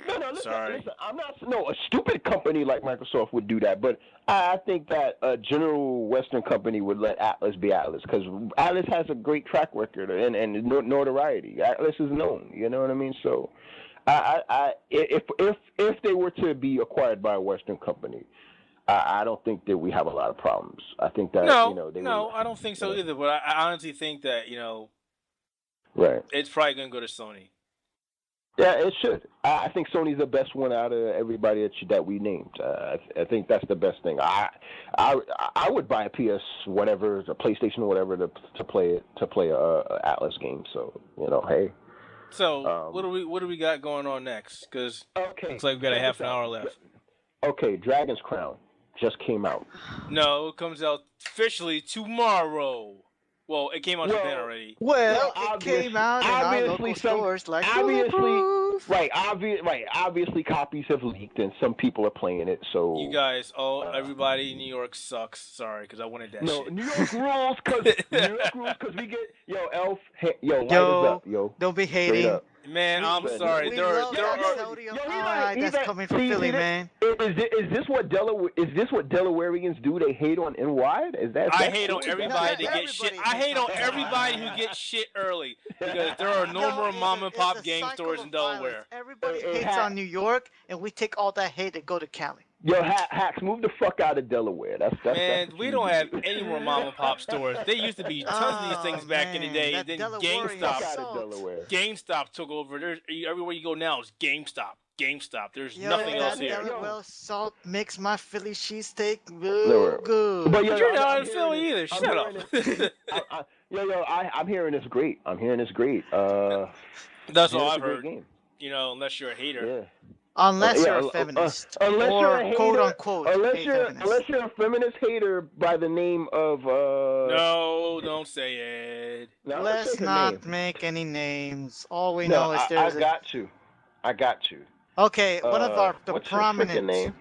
No, listen, I'm not. No, a stupid company like Microsoft would do that, but I think that a general Western company would let Atlus be Atlus because Atlus has a great track record and notoriety. Atlus is known. You know what I mean? So, if they were to be acquired by a Western company, I don't think that we have a lot of problems. I think that I don't think so either. But I honestly think that right, it's probably gonna go to Sony. Yeah, it should. I think Sony's the best one out of everybody that we named. I think that's the best thing. I would buy a PS whatever, a PlayStation or whatever to play a Atlus game. So hey. So what do we got going on next? Because looks like we got a half an hour left. Okay, Dragon's Crown just came out. No, it comes out officially tomorrow. Well, it came out in Japan already. Well, it came out in our local stores, like obviously copies have leaked and some people are playing it. So you guys, everybody in New York sucks. Sorry, because I wanted that. No, shit. New York rules, cause we get Elf, light us up, Don't be hating. Man, I'm sorry. We love sodium iodide that's coming from Philly, man. Is this what Delawareans do? They hate on NY? I hate on everybody that gets shit. I hate on everybody who gets shit early because there are no more it's mom a- and it's pop a game cycle stores of in violence. Delaware. Everybody Hey, hates on New York, and we take all that hate and go to Cali. Yo, Hacks, move the fuck out of Delaware. That's Man, what we you don't need to have do. any more mom and pop stores. There used to be tons of these Oh things back in the man, day, and that then Delawarean Fuck GameStop out of salt. Delaware. GameStop took over. Everywhere you go now is GameStop. GameStop. There's Yo, nothing else that here. Delaware salt makes my Philly cheesesteak Delaware. real good. But But yo, you're not I'm in Philly hearing either. this. Shut up. I'm hearing this great. I'm hearing this great. That's all it's I've a great heard. game. You know, unless you're a hater. Yeah. Unless you're a feminist, unless or you're a hater, quote unquote unless a you're feminist. a feminist hater by the name of No, don't say it. No, I'm Let's say her not name. make any names. All we No, know is I there's got you. I got you. Okay, one of the what's prominent her freaking name?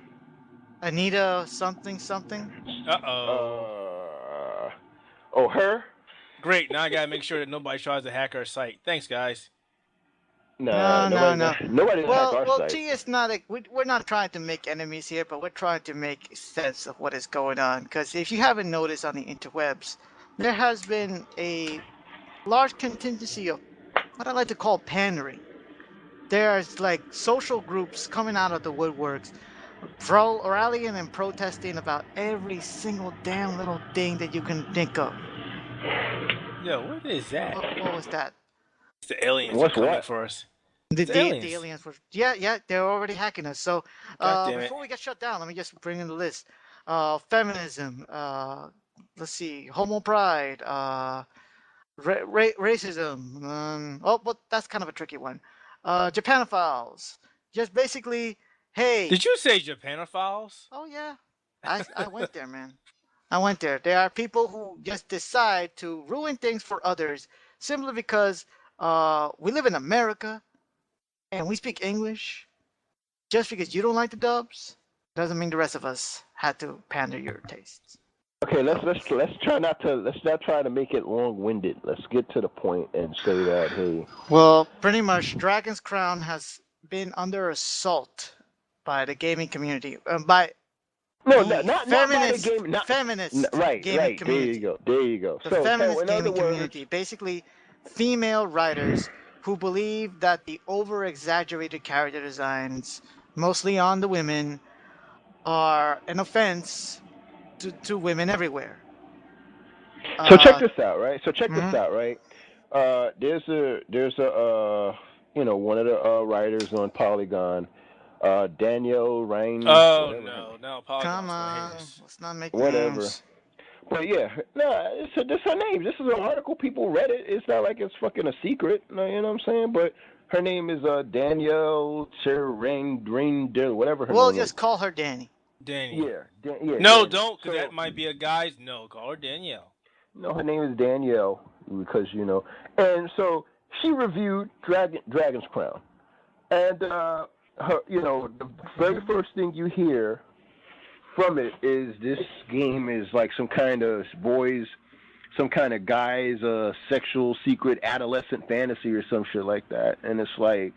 Anita something something. Oh, her? Great. Now I gotta make sure that nobody tries to hack our site. Thanks, guys. No. Nobody hack our Well, site. T is not. We're not trying to make enemies here, but we're trying to make sense of what is going on. Because if you haven't noticed on the interwebs, there has been a large contingency of what I like to call pandering. There's like social groups coming out of the woodworks, rallying and protesting about every single damn little thing that you can think of. Yo, what is that? What was that? It's the aliens What's are coming what? for us. The aliens. aliens were they're already hacking us. So God damn it. before we get shut down, let me just bring in the list. Feminism, let's see, homo pride, racism. But that's kind of a tricky one. Japanophiles, just basically, hey. Did you say Japanophiles? Oh yeah, I went there, man. I went there. There are people who just decide to ruin things for others simply because we live in America and we speak English. Just because you don't like the dubs doesn't mean the rest of us had to pander your tastes. Okay, let's try not to make it long-winded. Let's get to the point and say that hey. Well, pretty much, Dragon's Crown has been under assault by the gaming community. Not by the feminist gaming community. There you go. The feminist gaming community, basically, female writers who believe that the over-exaggerated character designs, mostly on the women, are an offense to women everywhere. So check this out, right? There's a one of the writers on Polygon, Danielle Rain. Oh no, Polygon's Come gonna on, hate us. let's not make Whatever. names. But yeah, no, this her name. This is an article. People read it. It's not like it's fucking a secret. You know what I'm saying? But her name is Danielle Rain, whatever her name is. We'll just call her Danny. Danny. Yeah. No, Danny. don't, because that might be a guy's. No, call her Danielle. No, her name is Danielle because and so she reviewed Dragon's Crown, and her, the very first thing you hear from it is this game is like some kind of guy's sexual secret adolescent fantasy or some shit like that, and it's like,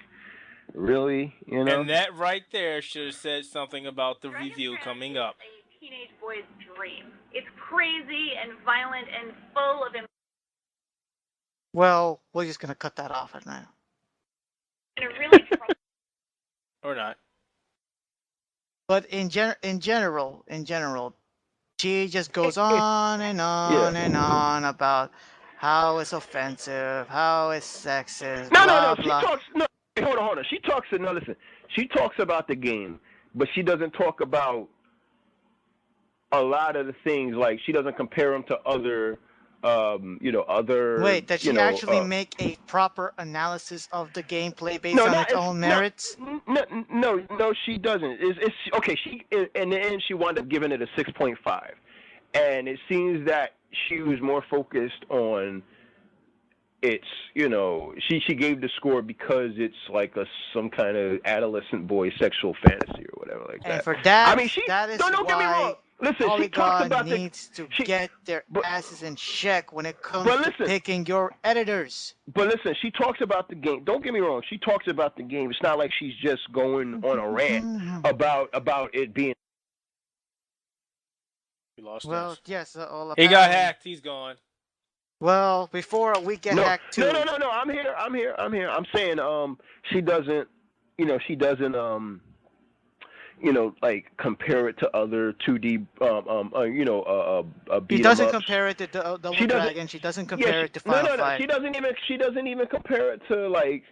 really, And that right there should have said something about the review coming up. A teenage boy's dream. It's crazy and violent and full of. Well, we're just gonna cut that off right now. And it really. Or not. But in general, she just goes on and on and on about how it's offensive, how it's sexist. No. Blah. She talks. No, hold on. She talks. No, listen. She talks about the game, but she doesn't talk about a lot of the things. Like she doesn't compare them to other. Other. Wait, does she actually make a proper analysis of the gameplay based on its own merits? No, she doesn't. It's okay. She in the end she wound up giving it a 6.5, and it seems that she was more focused on its. She gave the score because it's like some kind of adolescent boy sexual fantasy or whatever like that. And for that, I mean, that is don't get me why wrong. Listen, Polygon she talks about needs to get their asses in check when it comes to picking your editors. But listen, she talks about the game. Don't get me wrong. She talks about the game. It's not like she's just going on a rant about it being. We lost Well, us. yes. He got hacked. He's gone. Well, before we get No, hacked no, too. no, no, no. I'm here. I'm here. I'm here. I'm saying she doesn't, she doesn't like compare it to other 2D She beat 'em doesn't ups. compare it to Double She doesn't. Dragon. She doesn't Yeah, compare it to no, Final no, no. Fight. She doesn't even compare it to like,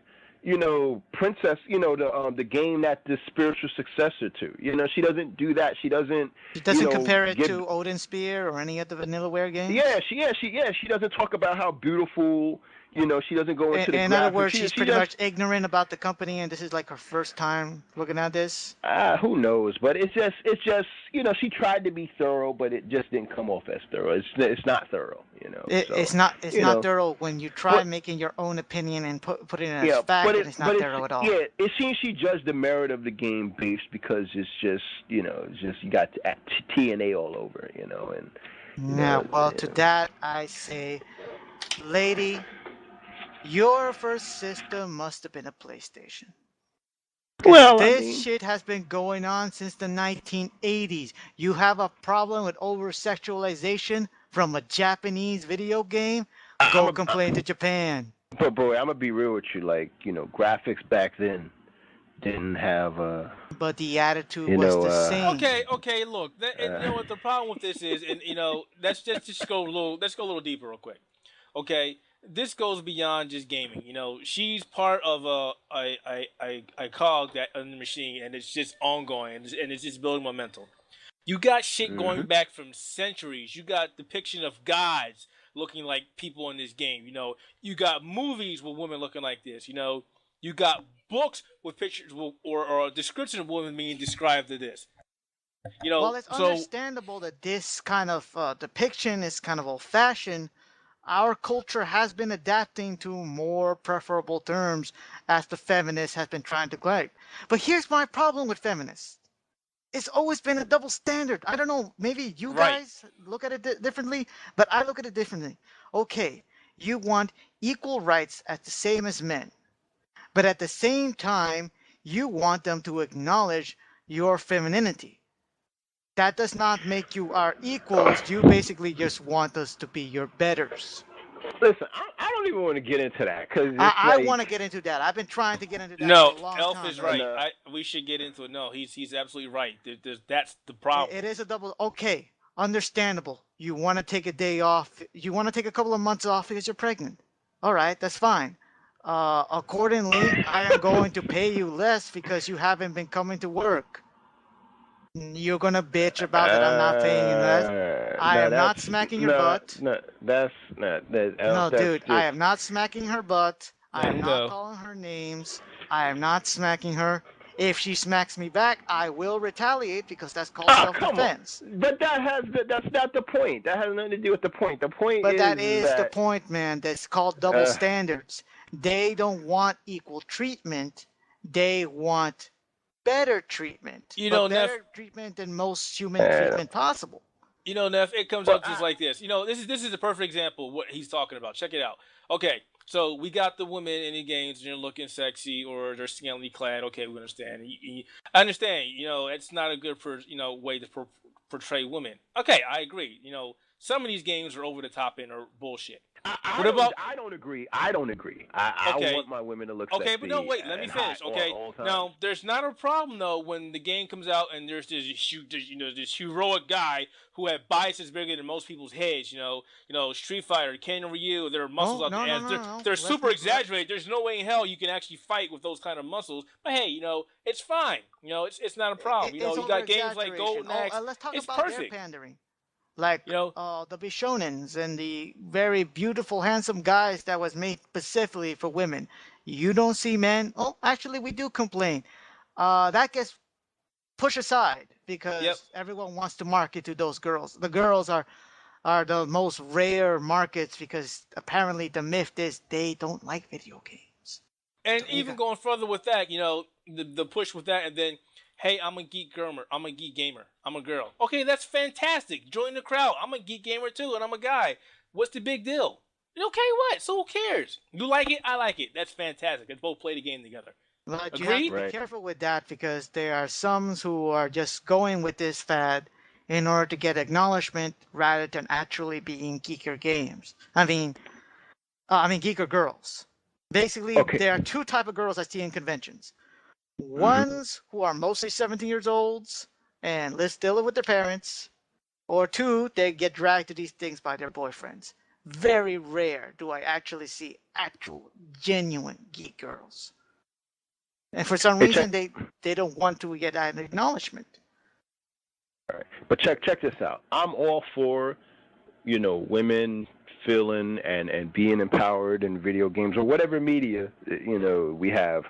Princess. The game that the spiritual successor to. She doesn't do that. She doesn't. She doesn't compare it Give. to Odin Spear or any of the Vanillaware games. She doesn't talk about how beautiful. She doesn't go into the In other graphics. words, she's She pretty just. much ignorant about the company, and this is like her first time looking at this. Who knows? But it's just, she tried to be thorough, but it just didn't come off as thorough. It's not thorough, It's So, not you know, thorough when you try but making your own opinion and put it in as yeah, fact, and it's not thorough at all. yeah. It seems she judged the merit of the game based because it's just, it's just you got TNA all over, and Yeah, well, to that I say, lady, your first system must have been a PlayStation. Because well, I this mean, shit has been going on since the 1980s. You have a problem with over-sexualization from a Japanese video game? Go complain to Japan. but boy, I'm gonna be real with you. Like, graphics back then didn't have But the attitude was the same. Okay. Look, and you know what the problem with this is, and let's just go a little. Let's go a little deeper, real quick. Okay, this goes beyond just gaming. She's part of a cog that in the machine, and it's just ongoing, and it's just building momentum. You got shit going back from centuries. You got depiction of gods looking like people in this game. You got movies with women looking like this. You got books with pictures or a description of women being described to this. Well, it's so understandable that this kind of depiction is kind of old-fashioned. Our culture has been adapting to more preferable terms as the feminist has been trying to claim. But here's my problem with feminists. It's always been a double standard. I don't know, maybe you guys look at it differently, but I look at it differently. Okay, you want equal rights as the same as men, but at the same time, you want them to acknowledge your femininity. That does not make you our equals. You basically just want us to be your betters. listen. I don't even want to get into that because I want to get into that. I've been trying to get into that no, for a long Elf time. is right. We should get into it. No, he's absolutely right. That's the problem. It is a double. Okay, understandable. You want to take a day off. You want to take a couple of months off because you're pregnant. All right, that's fine. Accordingly, I am going to pay you less because you haven't been coming to work. You're gonna bitch about that I'm not paying you less. I am not smacking your butt. No, that's not that. No, That's dude, just, I am not smacking her butt. I am No. not calling her names. I am not smacking her. If she smacks me back, I will retaliate because that's called self-defense. But that's not the point. That has nothing to do with the point. The point But is that is the point, man. That's called double standards. They don't want equal treatment. They want better treatment. Better treatment than most human treatment possible. Neff, it comes out just like this. This is a perfect example of what he's talking about. Check it out. Okay, so we got the women in the games, they're looking sexy or they're scantily clad. Okay, we understand. I understand. It's not a good way to portray women. Okay, I agree. Some of these games are over the top and are bullshit. I don't agree. I want my women to look sexy. Okay, but no, wait. Let me finish. Okay, now there's not a problem though when the game comes out and there's this heroic guy who had biceps bigger than most people's heads. Street Fighter, Ken and Ryu, their muscles out there. No. They're super exaggerated. There's no way in hell you can actually fight with those kind of muscles. But hey, it's fine. It's not a problem. You got games like Golden Axe. Let's talk it's about perfect. their pandering. Like the Bishonens and the very beautiful, handsome guys that was made specifically for women. You don't see men. Oh, actually, we do complain. That gets pushed aside because everyone wants to market to those girls. The girls are the most rare markets because apparently the myth is they don't like video games. And even going further with that, the push with that, and then, hey, I'm a geek gamer. I'm a geek gamer. I'm a girl. Okay, that's fantastic. Join the crowd. I'm a geek gamer too, and I'm a guy. What's the big deal? Okay, what? So who cares? You like it? I like it. That's fantastic. Let's both play the game together. But you have to be careful with that because there are some who are just going with this fad in order to get acknowledgement rather than actually being geeker games. I mean geeker girls. Basically, Okay. there are two type of girls I see in conventions. Mhm. Ones who are mostly 17 years olds and live still with their parents, or two, they get dragged to these things by their boyfriends. Very rare do I actually see actual, genuine geek girls. And for some Hey, reason, check. they don't want to get an acknowledgement. All right. But check this out. I'm all for, women feeling and being empowered in video games or whatever media, we have.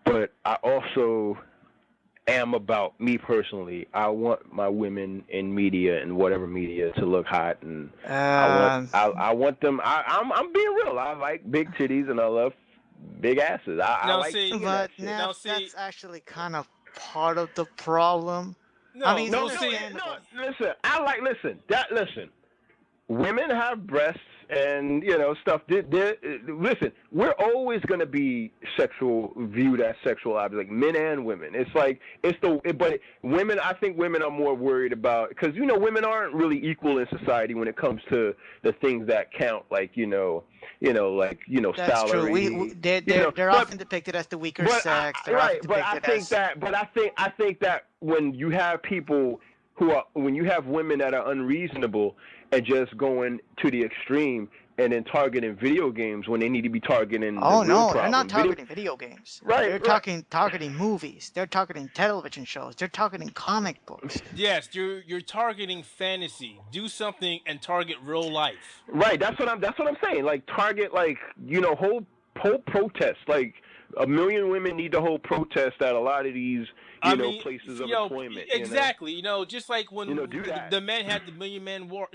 But I also am about me personally. I want my women in media and whatever media to look hot, and Um, I want them. I'm being real. I like big titties and I love big asses. I Now like see, seeing that but shit. now Neff, see, that's actually kind of part of the problem. I no, mean, it's No, well no, see, understandable. no. Listen, listen. Women have breasts and stuff. Listen, we're always gonna be viewed as sexual objects, like men and women. It's like but women. I think women are more worried about because women aren't really equal in society when it comes to the things that count, like That's true. salary. They're But often depicted as the weaker but sex. They're often right, but I depicted think as that, I think that when you have people when you have women that are unreasonable and just going to the extreme and then targeting video games when they need to be targeting the oh real no, they're not problem. targeting video games. Right, They're right. targeting movies. They're targeting television shows. They're targeting comic books. yes, you're targeting fantasy. Do something and target real life. Right, that's what I'm saying. Like target, like whole protest. Like a million women need to hold protest at a lot of these I mean, places of you know, employment. exactly. Just like when Do that. the men had the million man walk.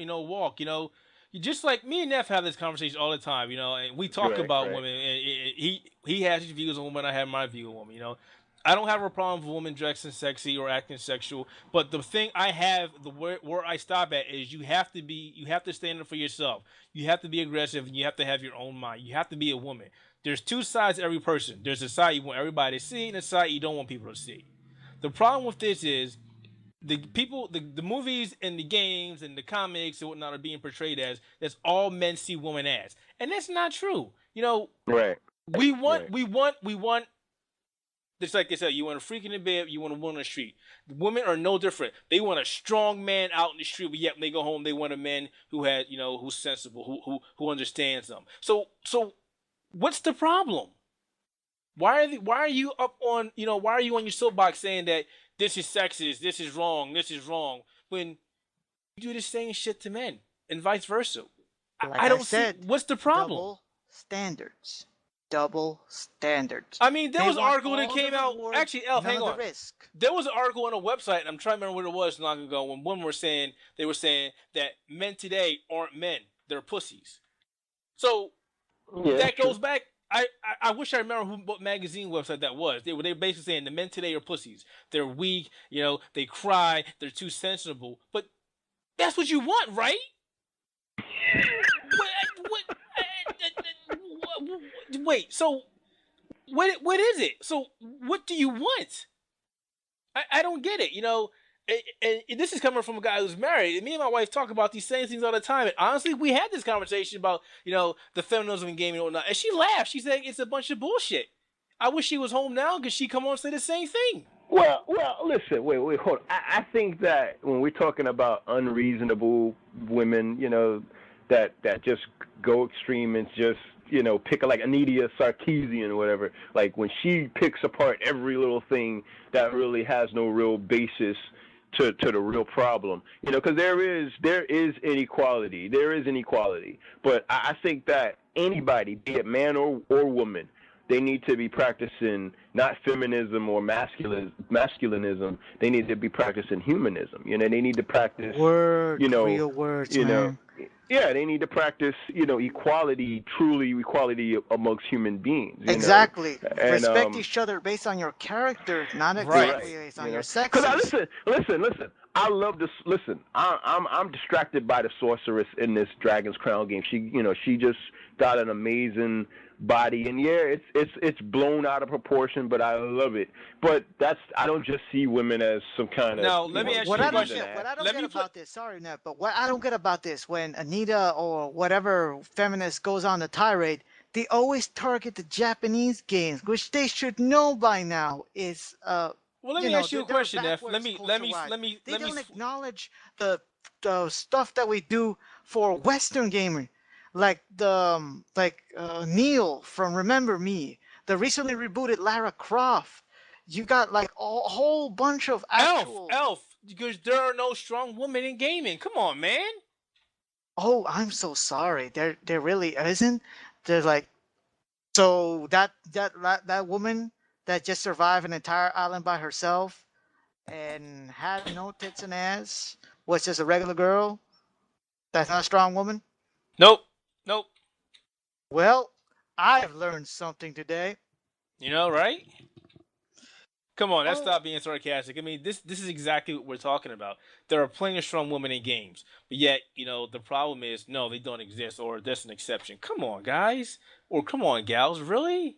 Just like me and Neff have this conversation all the time. And we talk Right, about right. women. And he has his views on women. I have my view on women. I don't have a problem with women dressing sexy or acting sexual. But the thing I have, where I stop at is you have to stand up for yourself. You have to be aggressive and you have to have your own mind. You have to be a woman. There's two sides to every person. There's a side you want everybody to see and a side you don't want people to see. The problem with this is the movies and the games and the comics and whatnot are being portrayed as that's all men see women as, and that's not true. Right. We want. Just like they said, you want a freak in the bed, you want a woman on the street. The women are no different. They want a strong man out in the street, but yet when they go home, they want a man who's sensible, who understands them. So what's the problem? Why are you up on why are you on your soapbox saying that this is sexist, this is wrong, when you do the same shit to men and vice versa? Like I I don't see said, what's the problem. double standards. Double standards. I mean, there They was an want article that all the came out. reward, Actually, Elf, none hang of the on. risk. There was an article on a website, and I'm trying to remember what it was long ago. When women were saying that men today aren't men; they're pussies. So Yeah, that that's true. goes back. I wish I remember what magazine website that was. They were basically saying the men today are pussies. They're weak. They cry. They're too sensible. But that's what you want, right? Wait. So what is it? So what do you want? I don't get it. And this is coming from a guy who's married. And me and my wife talk about these same things all the time. And honestly, we had this conversation about the feminism in gaming and whatnot. And she laughed. She said it's a bunch of bullshit. I wish she was home now because she come on and say the same thing. Well, listen, wait, hold on. I think that when we're talking about unreasonable women, that just go extreme and just, pick like Anita Sarkeesian or whatever, like when she picks apart every little thing that really has no real basis to the real problem, because there is inequality. There is inequality. But I think that anybody, be it man or woman, they need to be practicing not feminism or masculinism. They need to be practicing humanism. They need to practice Real words, man. Yeah, they need to practice equality, truly equality amongst human beings. Exactly. And, Respect each other based on your character, not exactly based on your sexes. Because listen. I love this. Listen, I'm distracted by the sorceress in this Dragon's Crown game. She just got an amazing body, and yeah, it's blown out of proportion, but I love it. But I don't just see women as some kind of Now, let me ask you a question. What I don't Let get me put. about this, sorry, Ned, but what I don't get about this, when Anita or whatever feminist goes on the tirade, they always target the Japanese games, which they should know by now is, Well, let you me know, ask you a they're question, F. backwards culture-wise. They don't acknowledge the stuff that we do for Western gaming, like Neil from Remember Me, the recently rebooted Lara Croft. You got like a whole bunch of actual. Elf, because there are no strong women in gaming. Come on, man. Oh, I'm so sorry. There really isn't. There's like, so that woman that just survived an entire island by herself and had no tits and ass was just a regular girl. That's not a strong woman. Nope. Nope. Well, I've learned something today. You know, right? Come on, let's Oh, stop being sarcastic. I mean, this is exactly what we're talking about. There are plenty of strong women in games, but yet, the problem is no, they don't exist, or there's an exception. Come on, guys, or come on, gals, really?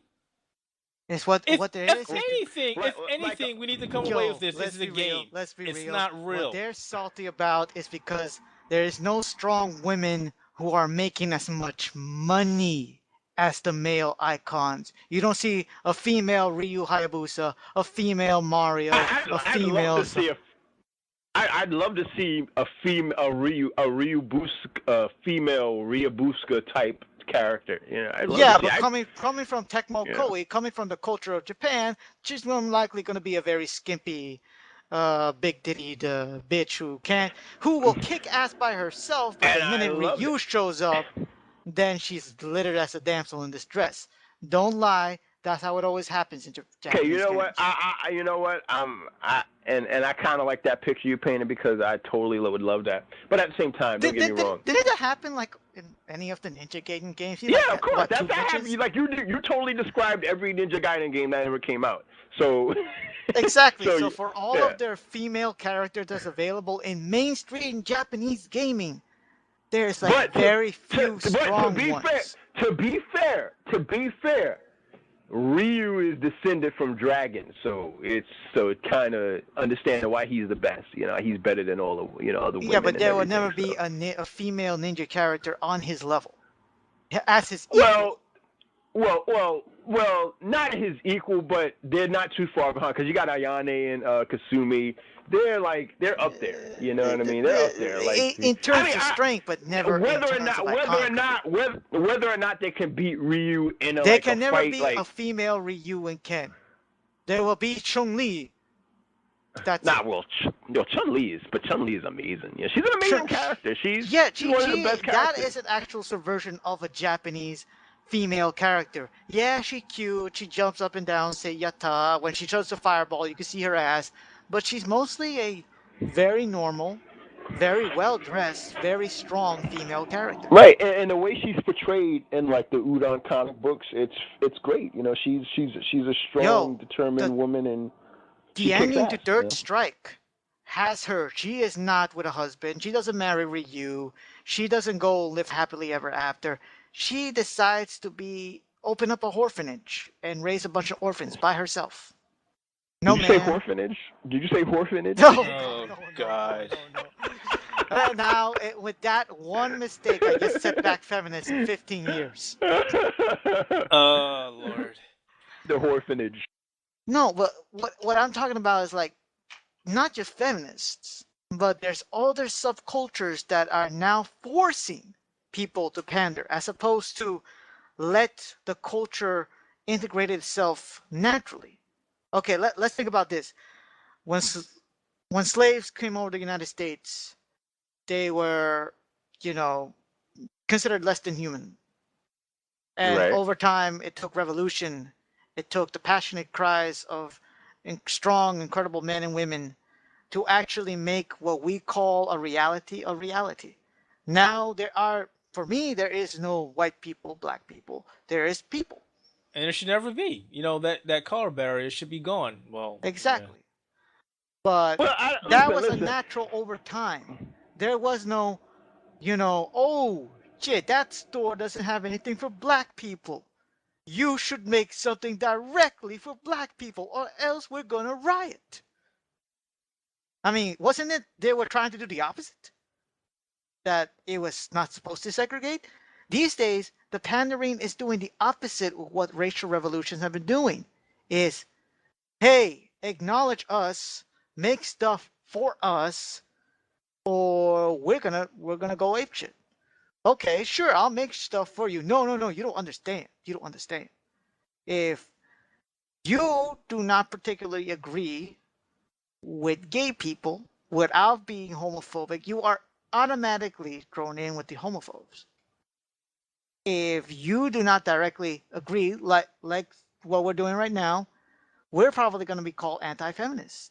it's what If what there if is. anything, Like, if anything, we need to come away with Yo, this. This let's is a be real. game. Let's be It's real. not What real. they're salty about is because there is no strong women who are making as much money as the male icons. You don't see a female Ryu Hayabusa, a female Mario, a I'd love female. to see I'd love to see female Ryabuska type character. I'd love Yeah, to see. but coming from Tecmo Yeah. Koei, coming from the culture of Japan, she's more than likely going to be a very skimpy, big tittied bitch who will kick ass by herself, but the And I minute love it. Ryu shows up, then she's littered as a damsel in distress. Don't lie, that's how it always happens in Okay, you Japanese know what? games. You know what? I kind of like that picture you painted because I totally would love that. But at the same time, don't get me wrong. Did it happen like in any of the Ninja Gaiden games? He Yeah, like of had, course. what, That's two that bitches? happened. Like you totally described every Ninja Gaiden game that ever came out. So Exactly. So you- for all yeah. of their female characters that's available in mainstream Japanese gaming, there's like But very few but to strong be ones. to be fair, Ryu is descended from dragons, so it kind of understand why he's the best. He's better than all the other women. Yeah, but there will and never everything, be so. a female ninja character on his level, as his equal. Well, not his equal, but they're not too far behind because you got Ayane and Kasumi. They're up there. You know what I mean? They're up there. Like In terms of strength, but never in whether terms of icon. whether or not they can beat Ryu in There a can never fight, be like a female Ryu and Ken. There will be Chun-Li. That's it. well, Chun-Li is amazing. Yeah, she's an amazing character. She's one of the best That characters. is an actual subversion of a Japanese female character. Yeah, she's cute. She jumps up and down, say yatta. When she throws the fireball, you can see her ass. But she's mostly a very normal, very well dressed, very strong female character. Right, and the way she's portrayed in like the Udon comic books, it's great. She's a strong, determined woman, and she the kicks ending ass, to Third Strike has her. She is not with a husband. She doesn't marry Ryu. She doesn't go live happily ever after. She decides to open up a orphanage and raise a bunch of orphans by herself. No Did you say man. orphanage? Did you say orphanage? No, Oh, no, God. no. Now, with that one mistake, I just set back feminists in 15 years. Oh, Lord. The orphanage. No, but what I'm talking about is like not just feminists, but there's other subcultures that are now forcing people to pander as opposed to let the culture integrate itself naturally. Okay, let's think about this. When slaves came over to the United States, they were, considered less than human. And Right. over time, it took revolution. It took the passionate cries of strong, incredible men and women to actually make what we call a reality a reality. Now, for me, there is no white people, black people. There is people. And it should never be. That color barrier should be gone. Well, Exactly. yeah. But Well, that was a listen. natural over time. There was no, oh, shit, that store doesn't have anything for black people. You should make something directly for black people, or else we're gonna riot. I mean, wasn't it they were trying to do the opposite? That it was not supposed to segregate? These days, the pandering is doing the opposite of what racial revolutions have been doing. Is, hey, acknowledge us, make stuff for us, or we're gonna go apeshit. Okay, sure, I'll make stuff for you. No, no, no, you don't understand. You don't understand. If you do not particularly agree with gay people without being homophobic, you are automatically thrown in with the homophobes. If you do not directly agree, like what we're doing right now, we're probably going to be called anti-feminists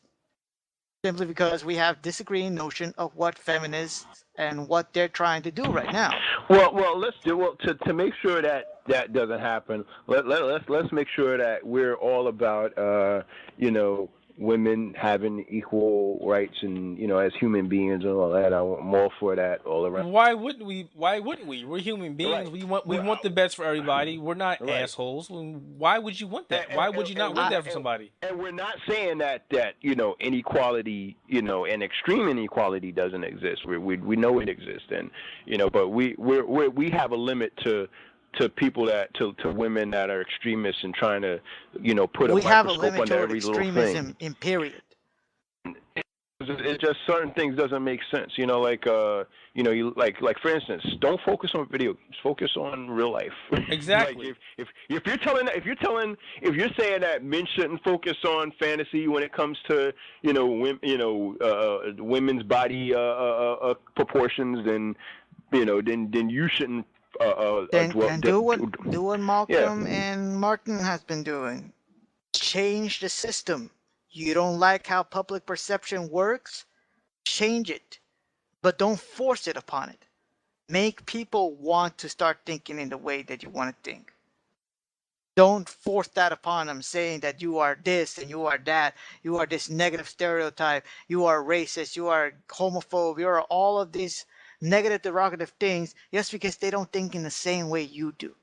simply because we have disagreeing notion of what feminists and what they're trying to do right now. Well, let's do to make sure that that doesn't happen. Let's make sure that we're all about women having equal rights and as human beings and all that. I'm all for that all around. Why wouldn't we? Why wouldn't we? We're human beings. Right. We want the best for everybody. We're not Right. assholes. Why would you want that? Why would you not want that for somebody? And we're not saying that inequality, and extreme inequality doesn't exist. We know it exists, and but we have a limit to people to women that are extremists and trying to put a We have a microscope limit under toward every little extremism thing. in period. It just certain things doesn't make sense. Like like for instance, don't focus on video games. Focus on real life. Exactly. Like if you're saying that men shouldn't focus on fantasy when it comes to women's body proportions, then then you shouldn't. Then do what Malcolm Yeah. and Martin has been doing. Change the system. You don't like how public perception works? Change it. But don't force it upon it. Make people want to start thinking in the way that you want to think. Don't force that upon them, saying that you are this and you are that, you are this negative stereotype, you are racist, you are homophobe, you are all of these negative derogative things just because they don't think in the same way you do.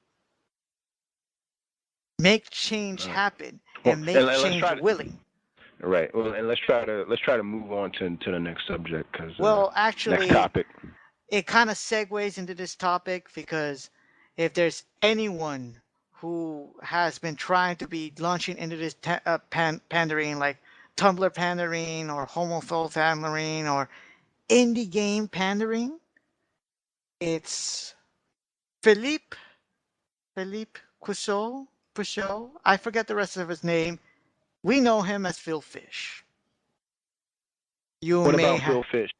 Make change happen and make change willing. Right. Well, and let's try to move on to the next subject because Well, actually, next topic. it kind of segues into this topic because if there's anyone who has been trying to be launching into this pandering, like Tumblr pandering or homophobe pandering or indie game pandering, it's Philippe Couchot. I forget the rest of his name. We know him as Phil Fish. What about Phil Fish?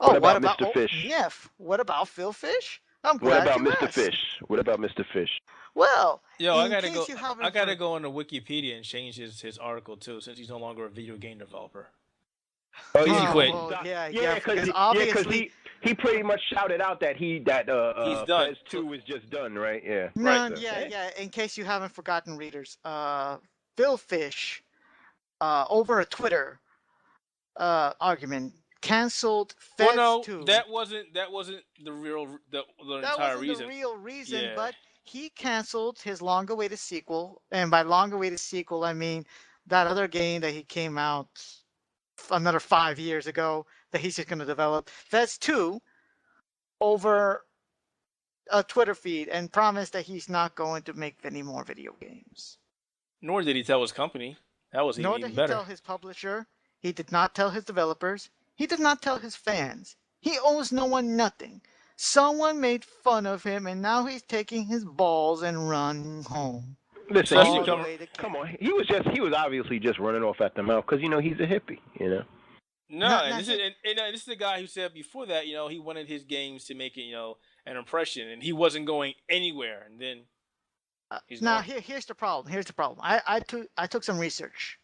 Oh, what about Mr. Fish? Neff, what about Phil Fish? I'm What glad about you Mr. asked. Fish? What about Mr. Fish? Well, Yo, I in gotta case go. you haven't I gotta heard- go on to Wikipedia and change his article too, since he's no longer a video game developer. Oh He yeah, quit. well, yeah, because because obviously he pretty much shouted out that He's done. Fez 2 was just done, right? Yeah. no, Right. yeah. In case you haven't forgotten, readers, Phil Fish, over a Twitter argument, canceled Fez Well, no, 2. that wasn't the real the That entire wasn't reason. the real reason, Yeah. but he canceled his long-awaited sequel, and by long-awaited sequel, I mean that other game that he came out another 5 years ago that he's just going to develop, Fez 2, over a Twitter feed and promised that he's not going to make any more video games. Nor did he tell his company. That was Nor even did he better. tell his publisher. He did not tell his developers. He did not tell his fans. He owes no one nothing. Someone made fun of him, and now he's taking his balls and running home. Listen, Especially All the coming- way to come on. He was obviously just running off at the mouth because he's a hippie. No, Not- and not this is this is the guy who said before that he wanted his games to make it an impression, and he wasn't going anywhere, and then he's now gone. here's the problem. I took some research,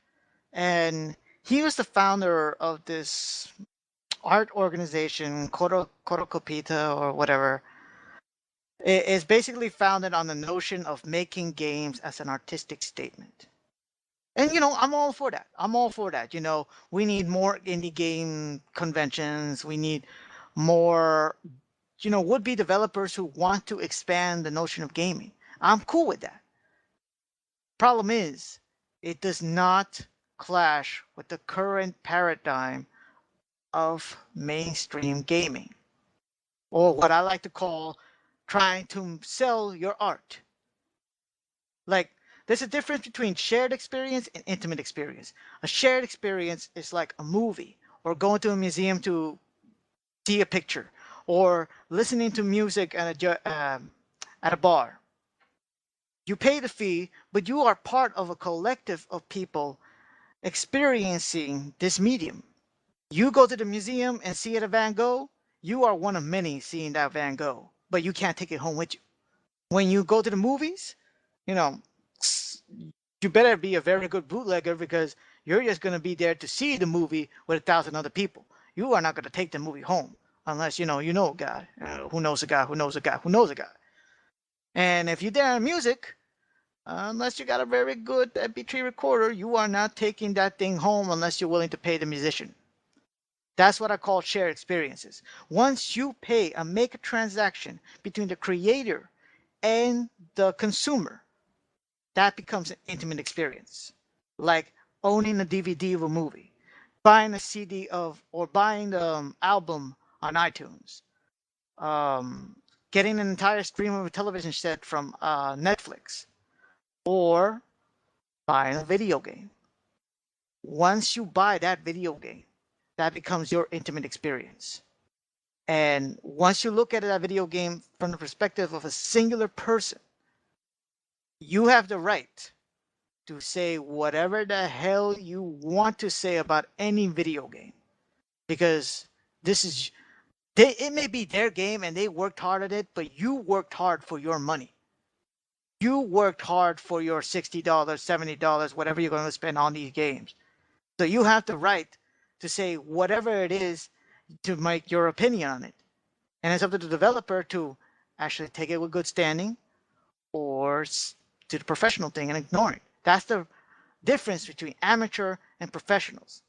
and he was the founder of this art organization, Korokopita or whatever. It's basically founded on the notion of making games as an artistic statement. And I'm all for that. We need more indie game conventions. We need more, would-be developers who want to expand the notion of gaming. I'm cool with that. Problem is, it does not clash with the current paradigm of mainstream gaming, or what I like to call trying to sell your art. Like, there's a difference between shared experience and intimate experience. A shared experience is like a movie, or going to a museum to see a picture, or listening to music at a bar. You pay the fee, but you are part of a collective of people experiencing this medium. You go to the museum and see a Van Gogh, you are one of many seeing that Van Gogh, but you can't take it home with you. When you go to the movies, you know, you better be a very good bootlegger because you're just going to be there to see the movie with 1,000 other people. You are not going to take the movie home unless you know a guy who knows a guy who knows a guy who knows a guy. And if you're there in music, unless you got a very good MP3 recorder, you are not taking that thing home unless you're willing to pay the musician. That's what I call shared experiences. Once you pay and make a transaction between the creator and the consumer, that becomes an intimate experience. Like owning a DVD of a movie, buying a CD of, or buying the album on iTunes, getting an entire stream of a television set from Netflix, or buying a video game. Once you buy that video game, that becomes your intimate experience. And once you look at that video game from the perspective of a singular person, you have the right to say whatever the hell you want to say about any video game. Because this is, it may be their game and they worked hard at it, but you worked hard for your money. You worked hard for your $60, $70, whatever you're going to spend on these games. So you have the right to say whatever it is to make your opinion on it. And it's up to the developer to actually take it with good standing or do the professional thing and ignore it. That's the difference between amateur and professionals.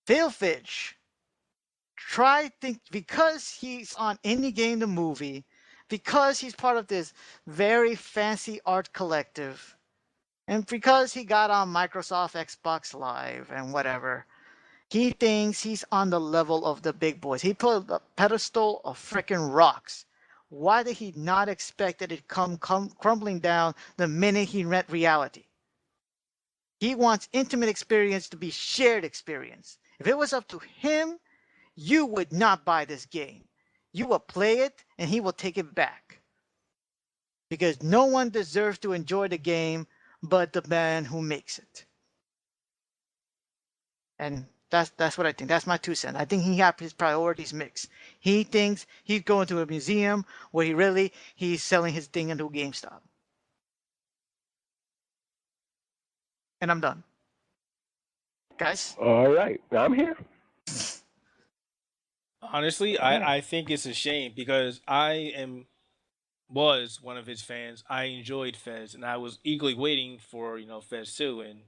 Phil Fish because he's on Indie Game the Movie, because he's part of this very fancy art collective, and because he got on Microsoft Xbox Live and whatever, he thinks he's on the level of the big boys. He put a pedestal of freaking rocks. Why did he not expect that it come crumbling down the minute he met reality? He wants intimate experience to be shared experience. If it was up to him, you would not buy this game. You will play it and he will take it back. Because no one deserves to enjoy the game but the man who makes it. And that's what I think. That's my 2 cents. I think he has his priorities mixed. He thinks he's going to a museum where he's selling his thing into GameStop. And I'm done. Guys? All right, I'm here. Honestly, I think it's a shame because was one of his fans. I enjoyed Fez, and I was eagerly waiting for Fez 2. And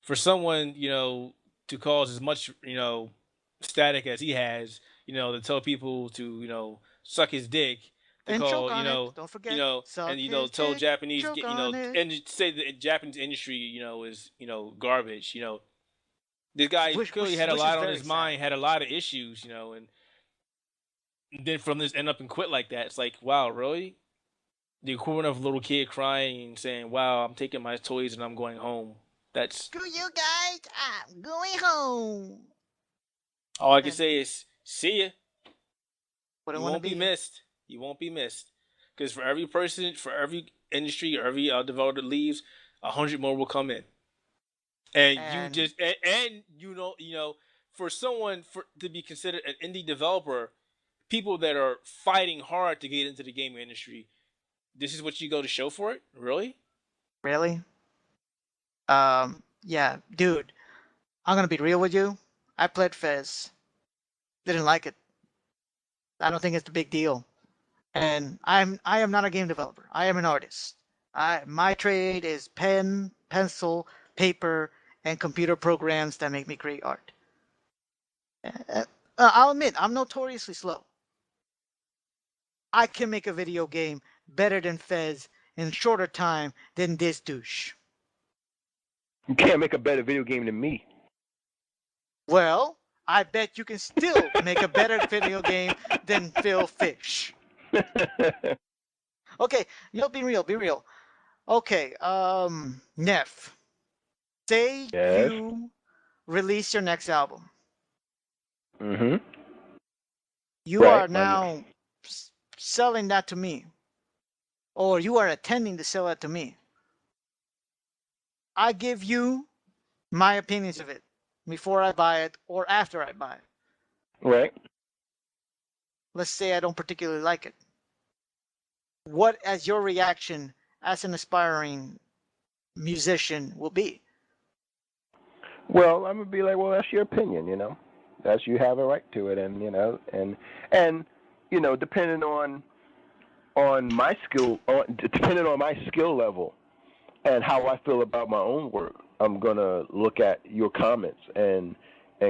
for someone to cause as much static as he has, to tell people to suck his dick, to and call don't forget, and tell Japanese and say the Japanese industry is garbage. This guy clearly had a lot on his mind, had a lot of issues, and then from this end up and quit like that. It's like, wow, really? The equivalent of a little kid crying and saying, wow, I'm taking my toys and I'm going home. That's screw you guys, I'm going home. All I can say is, see ya. You won't be missed. You won't be missed. Because for every person, for every industry, or every developer that leaves, 100 more will come in. And you just for someone to be considered an indie developer, people that are fighting hard to get into the gaming industry, this is what you go to show for it? Really? Really? Yeah, dude. I'm gonna be real with you. I played Fez. Didn't like it. I don't think it's a big deal. And I am not a game developer. I am an artist. My trade is pen, pencil, paper, and computer programs that make me create art. I'll admit, I'm notoriously slow. I can make a video game better than Fez in shorter time than this douche. You can't make a better video game than me. Well, I bet you can still make a better video game than Phil Fish. Okay, be real. Okay, Neff, say Yes. you release your next album. Mm-hmm. You are now selling that to me, or you are attending to sell it to me. I give you my opinions of it before I buy it or after I buy it. Right. Let's say I don't particularly like it. What as your reaction as an aspiring musician will be? Well, I'm gonna be like, well, that's your opinion, you know. That's you have a right to it, and you know, and you know, depending on my skill, depending on my skill level, and how I feel about my own work, I'm gonna look at your comments and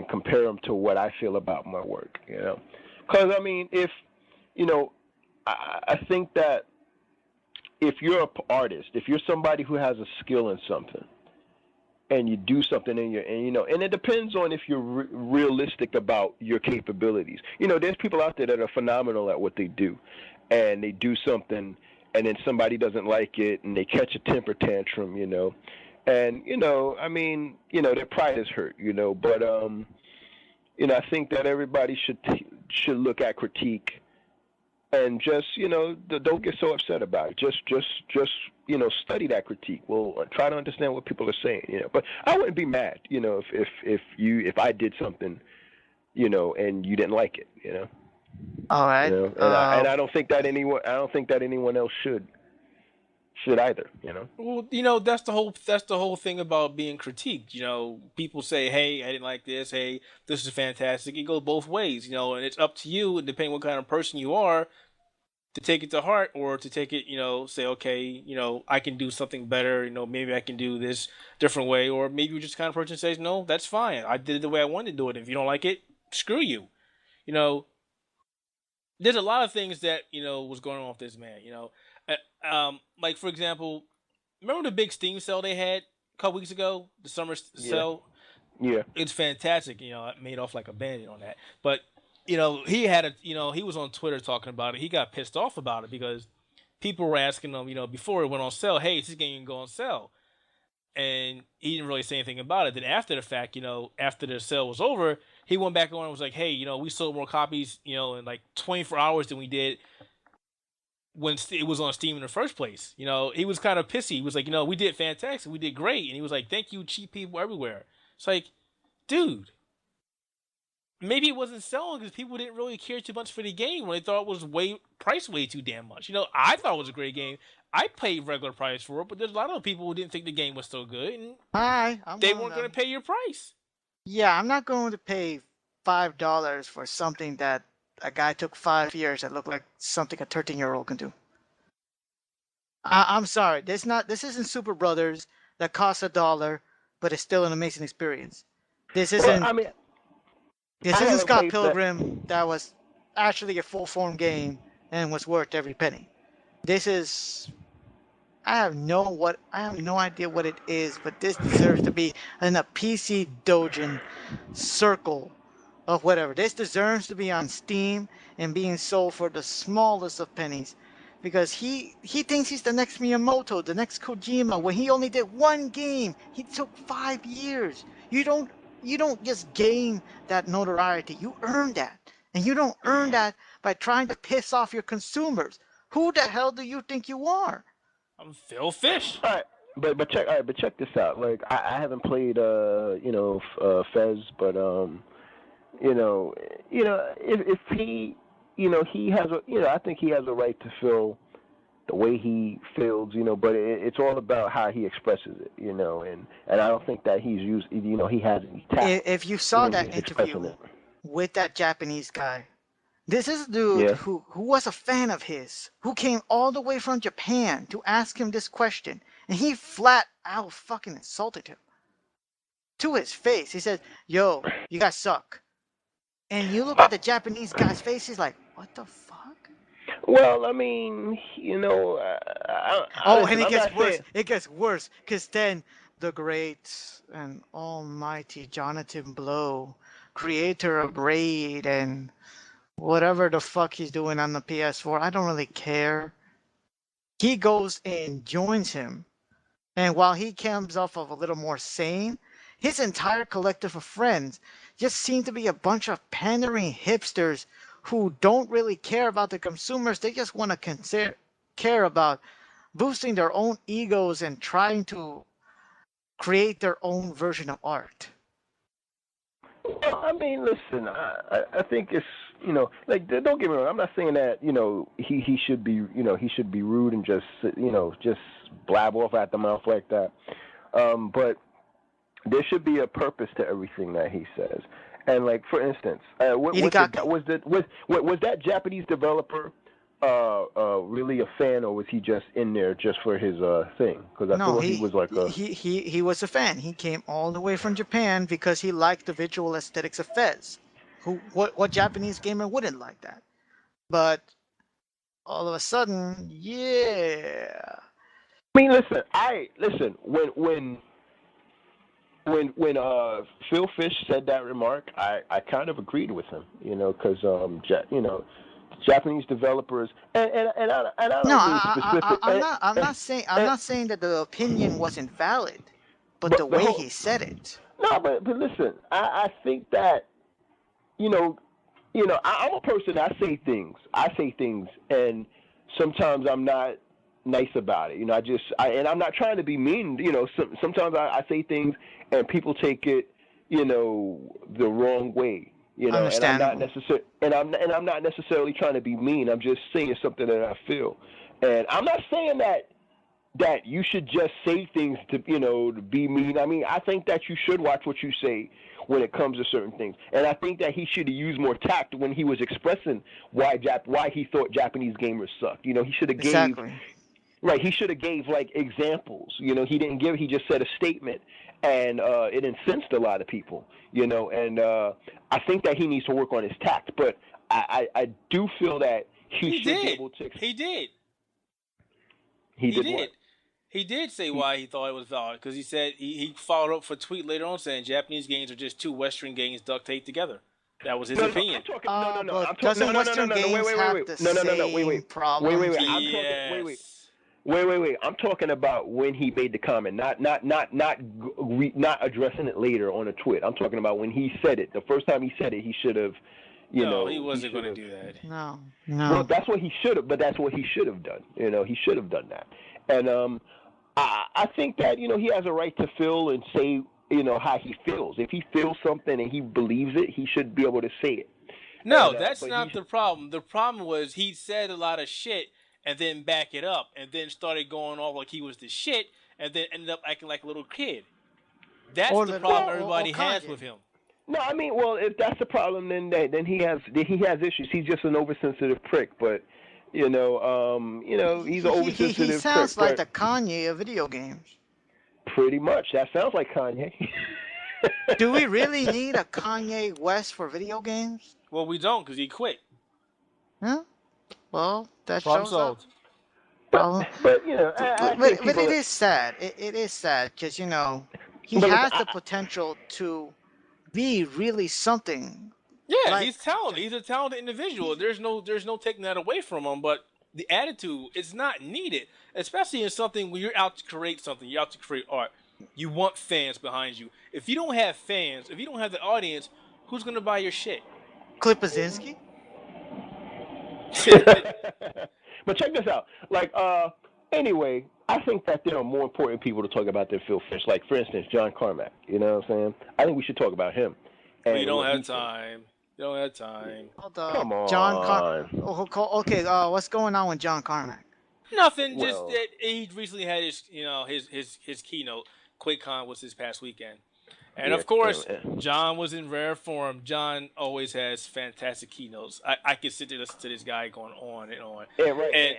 compare them to what I feel about my work, you know. Because I mean, if you know, I think that if you're an artist, if you're somebody who has a skill in something, and you do something in your, and you know, and it depends on if you're realistic about your capabilities. You know, there's people out there that are phenomenal at what they do, and they do something, and then somebody doesn't like it, and they catch a temper tantrum, you know, and you know, I mean, you know, their pride is hurt, you know, but you know, I think that everybody should look at critique and just, you know, don't get so upset about it. Just you know, study that critique. Well, try to understand what people are saying, you know. But I wouldn't be mad, you know, if I did something, you know, and you didn't like it, you know. All right. You know, and I don't think that anyone else should either, you know. Well, you know, that's the whole thing about being critiqued. You know, people say, "Hey, I didn't like this. Hey, this is fantastic." It goes both ways, you know, and it's up to you, depending what kind of person you are, to take it to heart or to take it, you know, say, okay, you know, I can do something better. You know, maybe I can do this different way, or maybe you're just the kind of person that says, "No, that's fine. I did it the way I wanted to do it. If you don't like it, screw you." You know, there's a lot of things that, you know, was going on with this man. You know, like for example, remember the big Steam sale they had a couple weeks ago, the summer sale? Yeah. It's fantastic. You know, I made off like a bandit on that. But you know, he was on Twitter talking about it. He got pissed off about it because people were asking him, you know, before it went on sale, "Hey, is this game going on sale?" And he didn't really say anything about it. Then after the fact, you know, after the sale was over, he went back on and was like, "Hey, you know, we sold more copies, you know, in like 24 hours than we did when it was on Steam in the first place." You know, he was kind of pissy. He was like, "You know, we did fantastic. We did great." And he was like, "Thank you, cheap people everywhere." It's like, dude, maybe it wasn't selling because people didn't really care too much for the game when they thought it was priced way too damn much. You know, I thought it was a great game. I paid regular price for it, but there's a lot of people who didn't think the game was so good, and they weren't going to pay your price. Yeah, I'm not going to pay $5 for something that a guy took 5 years that looked like something a 13-year-old can do. I'm sorry, this isn't Super Brothers that costs $1, but it's still an amazing experience. This isn't. Well, I mean, this isn't Scott Pilgrim that was actually a full-form game and was worth every penny. This is. I have no idea what it is, but this deserves to be in a PC Dojin circle of whatever. This deserves to be on Steam and being sold for the smallest of pennies, because he thinks he's the next Miyamoto, the next Kojima, when he only did one game. He took 5 years. You don't just gain that notoriety. You earn that, and you don't earn that by trying to piss off your consumers. Who the hell do you think you are? I'm Phil Fish. All right, but check this out. Like I haven't played you know Fez, but you know if he, you know, he has a, you know, I think he has a right to feel the way he feels, you know, but it's all about how he expresses it, you know, and I don't think that he's used, you know, he has any tact. If you saw that interview with that Japanese guy, this is a dude who was a fan of his, who came all the way from Japan to ask him this question, and he flat out fucking insulted him to his face. He said, "Yo, you guys suck." And you look at the Japanese guy's face, he's like, "What the fuck?" Well, I mean, Oh, and listen. it I'm gets not worse. saying. It gets worse because then the great and almighty Jonathan Blow, creator of Raid and whatever the fuck he's doing on the PS4, I don't really care. He goes and joins him. And while he comes off of a little more sane, his entire collective of friends just seem to be a bunch of pandering hipsters who don't really care about the consumers. They just want to care about boosting their own egos and trying to create their own version of art. Well, I mean, listen. I think it's like don't get me wrong. I'm not saying that he should be he should be rude and just just blab off at the mouth like that. But there should be a purpose to everything that he says. And like for instance, was that Japanese developer really a fan, or was he just in there just for his thing? Because I No, thought he was like a he was a fan. He came all the way from Japan because he liked the visual aesthetics of Fez. What Japanese gamer wouldn't like that? But all of a sudden, yeah. I mean, listen. When Phil Fish said that remark, I kind of agreed with him, because Japanese developers and I No, don't mean specific. I'm not saying that the opinion wasn't valid, but the But the way whole he said it. no, but listen, I think that you know I'm a person. I say things, and sometimes I'm not nice about it. And I'm not trying to be mean. Sometimes I say things and people take it, the wrong way. And I'm not Understandable. necessarily, and I'm not necessarily trying to be mean. I'm just saying something that I feel, and I'm not saying that you should just say things to be mean. I mean, I think that you should watch what you say when it comes to certain things, and I think that he should have used more tact when he was expressing why he thought Japanese gamers sucked. He should have gave Exactly. right. He should have gave like examples. He didn't give. He just said a statement, and it incensed a lot of people. And I think that he needs to work on his tact, but I do feel that he should be did. able to. He did. He He did what? did. He did say He, why he thought it was valid because he said he followed up for a tweet later on saying Japanese games are just two Western games duct taped together. That was his No, I'm opinion. talking. No, no, no. I'm But talking. No, doesn't no, no, no, Western no, no. Wait, games wait, wait, have wait. the No, no, no, no. same Wait. problems? I'm talking. Yes. Wait. I'm talking about when he made the comment, not addressing it later on a tweet. I'm talking about when he said it. The first time he said it, he should have, No, he he wasn't should going to have. do that. No, Well, no. that's what he should have. But that's what he should have done. He should have done that. And I think that he has a right to feel and say how he feels. If he feels something and he believes it, he should be able to say it. No, And that's but not he's the problem. The problem was he said a lot of shit and then back it up and then started going off like he was the shit and then ended up acting like a little kid. That's Or the little, problem or everybody has Kanye. with him. no. I mean, well, if that's the problem, then he has issues. He's just an oversensitive prick. But he's an He oversensitive prick. sounds like But the Kanye of video games. pretty much, that sounds like Kanye. Do we really need a Kanye West for video games? Well, we don't because he quit. Huh? Well, that Problem shows up. solved. but Problem. I think But it people. is sad. It is sad because he But listen, has the potential to be really something. Yeah, Like he's talented. He's a talented individual. There's no taking that away from him. But the attitude is not needed, especially in something when you're out to create something. You're out to create art. You want fans behind you. If you don't have fans, if you don't have the audience, who's gonna buy your shit? Klipazinski. but check this out. Like, anyway, I think that there are more important people to talk about than Phil Fish. Like, for instance, John Carmack. You know what I'm saying? I think we should talk about him. We And don't what have he thinks. time. You don't have time. Hold Come up. on. Okay. What's going on with John Carmack? Nothing. Just Well, that he recently had his keynote. QuakeCon was this past weekend, and yeah. of course, John was in rare form. John always has fantastic keynotes. I could sit there and listen to this guy going on and on. Yeah, right. And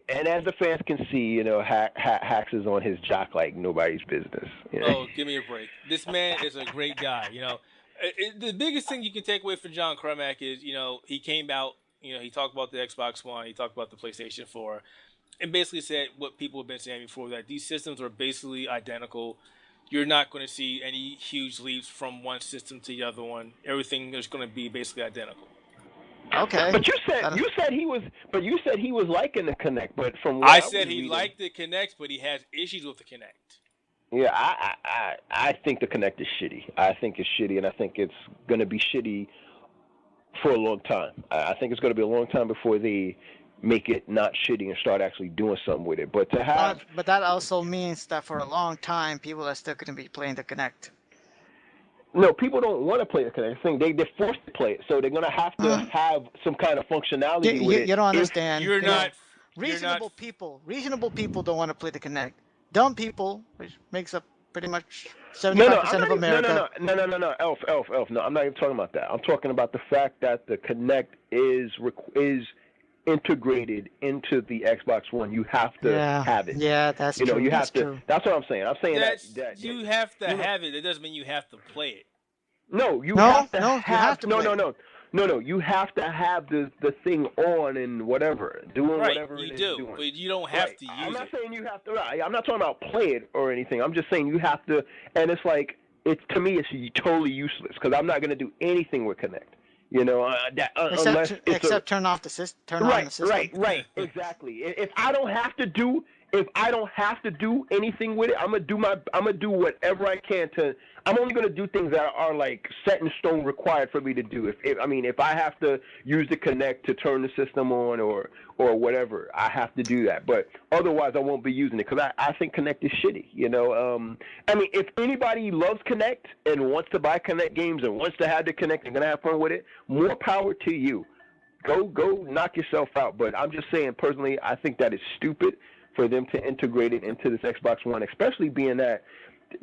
And as the fans can see, Hacks is on his jock like nobody's business. oh, give me a break. This man is a great guy. The biggest thing you can take away from John Carmack is he came out he talked about the Xbox One, he talked about the PlayStation 4, and basically said what people have been saying before, that these systems are basically identical. You're not going to see any huge leaps from one system to the other one. Everything is going to be basically identical. Okay. But you said he was liking the Kinect, but from what I I said was he reading, liked the Kinect, but he has issues with the Kinect. Yeah, I think the Kinect is shitty. I think it's shitty, and I think it's going to be shitty for a long time. I think it's going to be a long time before they make it not shitty and start actually doing something with it. But to have, But that also means that for a long time, people are still going to be playing the Kinect. no, people don't want to play the Kinect thing. They're forced to play it, so they're going to have some kind of functionality with it. You don't understand. You're not reasonable people don't want to play the Kinect. Dumb people, which makes up pretty much 75% of America. No, Elf. No, I'm not even talking about that. I'm talking about the fact that the Kinect is integrated into the Xbox One. You have to have it. Yeah, that's true. You have to. True. That's what I'm saying. I'm saying that you have to have it. It doesn't mean you have to play it. No, you have to you have to play it. No, you have to have the thing on and whatever, doing right, whatever you it is do, doing. but you don't have to use it. I'm not saying you have to. Right, I'm not talking about play it or anything. I'm just saying you have to, and it's like to me, it's totally useless because I'm not going to do anything with Kinect. Except turn off the system. Turn on the system. Right, exactly. If I don't have to do anything with it, I'm gonna do whatever I can to. I'm only gonna do things that are like set in stone, required for me to do. If I have to use the Kinect to turn the system on or whatever, I have to do that. But otherwise, I won't be using it because I think Kinect is shitty. If anybody loves Kinect and wants to buy Kinect games and wants to have the Kinect and gonna have fun with it, more power to you. Go knock yourself out. But I'm just saying, personally, I think that is stupid for them to integrate it into this Xbox One, especially being that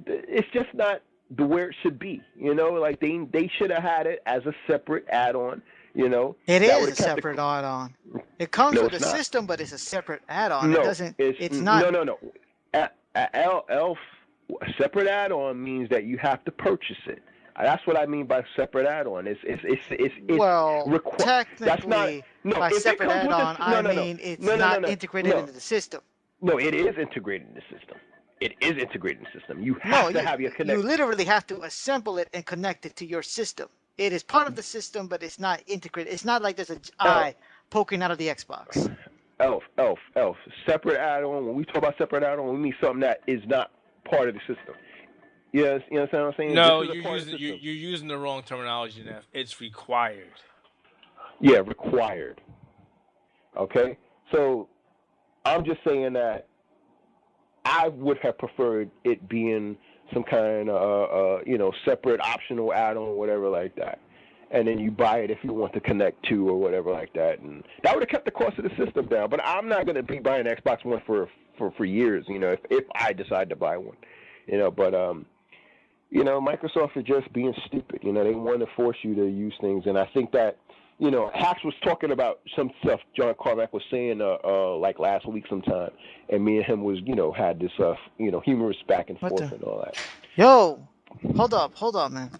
it's just not the where it should be. Like they should have had it as a separate add-on. It is a separate add-on. It comes with the system, but it's a separate add-on. No, it doesn't. It's not. No. Elf, a separate add-on means that you have to purchase it. That's what I mean by separate add-on. Technically, that's not, by separate add-on, I mean it's not integrated into the system. No, it is integrated in the system. It is integrated in the system. You have to have your Kinect. You literally have to assemble it and connect it to your system. It is part of the system, but it's not integrated. It's not like there's an eye poking out of the Xbox. Elf. Separate add-on. When we talk about separate add-on, we mean something that is not part of the system. Yes, you understand what I'm saying? No, you're using the wrong terminology, Neff. It's required. Yeah, required. Okay? So, I'm just saying that I would have preferred it being some kind of, separate optional add-on or whatever like that. And then you buy it if you want to connect to or whatever like that. And that would have kept the cost of the system down. But I'm not going to be buying an Xbox One for years, if I decide to buy one. Microsoft is just being stupid. They want to force you to use things. And I think that, Hacks was talking about some stuff John Carmack was saying like last week sometime. And me and him was, had this, humorous back and forth and all that. Yo, hold up, man.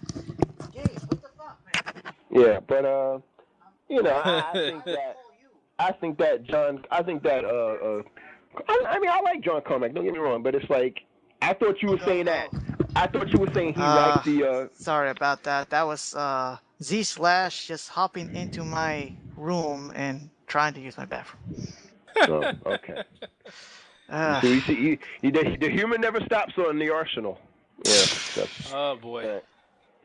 Jeez, what the fuck, man? Yeah, but, I think that I like John Carmack, don't get me wrong, but it's like, I thought you were saying that. I thought you were saying he liked the. Sorry about that. That was Z/ just hopping into my room and trying to use my bathroom. Oh, okay. So you see, the humor never stops on the Arsenal. Yeah. Oh boy.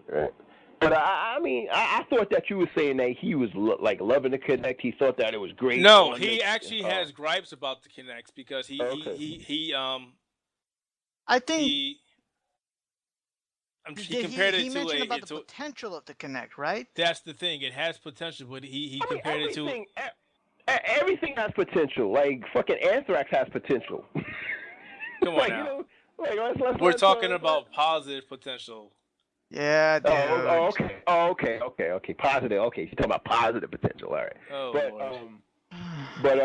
Right. But I thought that you were saying that he was loving the Kinect. He thought that it was great. No, he actually has gripes about the Kinects because he I think he compared it to mentioned about the potential of the Kinect, right? That's the thing. It has potential, but he compared it to everything has potential. Like fucking Anthrax has potential. Come on now. We're talking about positive potential. Yeah, dude. Okay. Positive. Okay, you're talking about positive potential. All right. Oh, but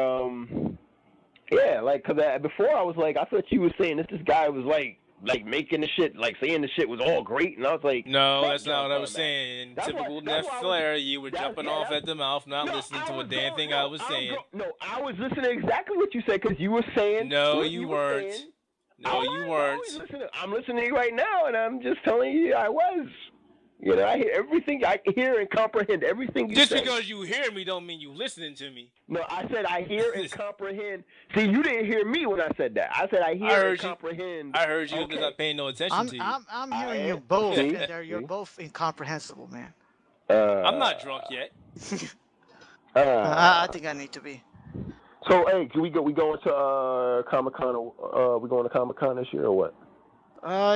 yeah, like, cause before I was like, I thought you were saying this guy was like like making the shit, like saying the shit was all great, and I was like, No, fuck that's John not what I was Carmack. saying. That's Typical why I Flair, you were jumping off that's- at the mouth, not No, listening I to a was damn going- thing no, I was saying. I was listening to exactly what you said because you were saying. No, what you were weren't. saying. No, you weren't. I'm listening to you right now, and I'm just telling you I was. You know, I hear everything. I hear and comprehend everything you Just say. because you hear me don't mean you listening to me. No, I said I hear and comprehend. See, you didn't hear me when I said that. I said I hear and comprehend. I heard you because not paying no attention to you. I'm hearing you both, See? and you're both incomprehensible, man. I'm not drunk yet. I think I need to be. So, hey, can we going to Comic-Con? We going to Comic-Con this year or what?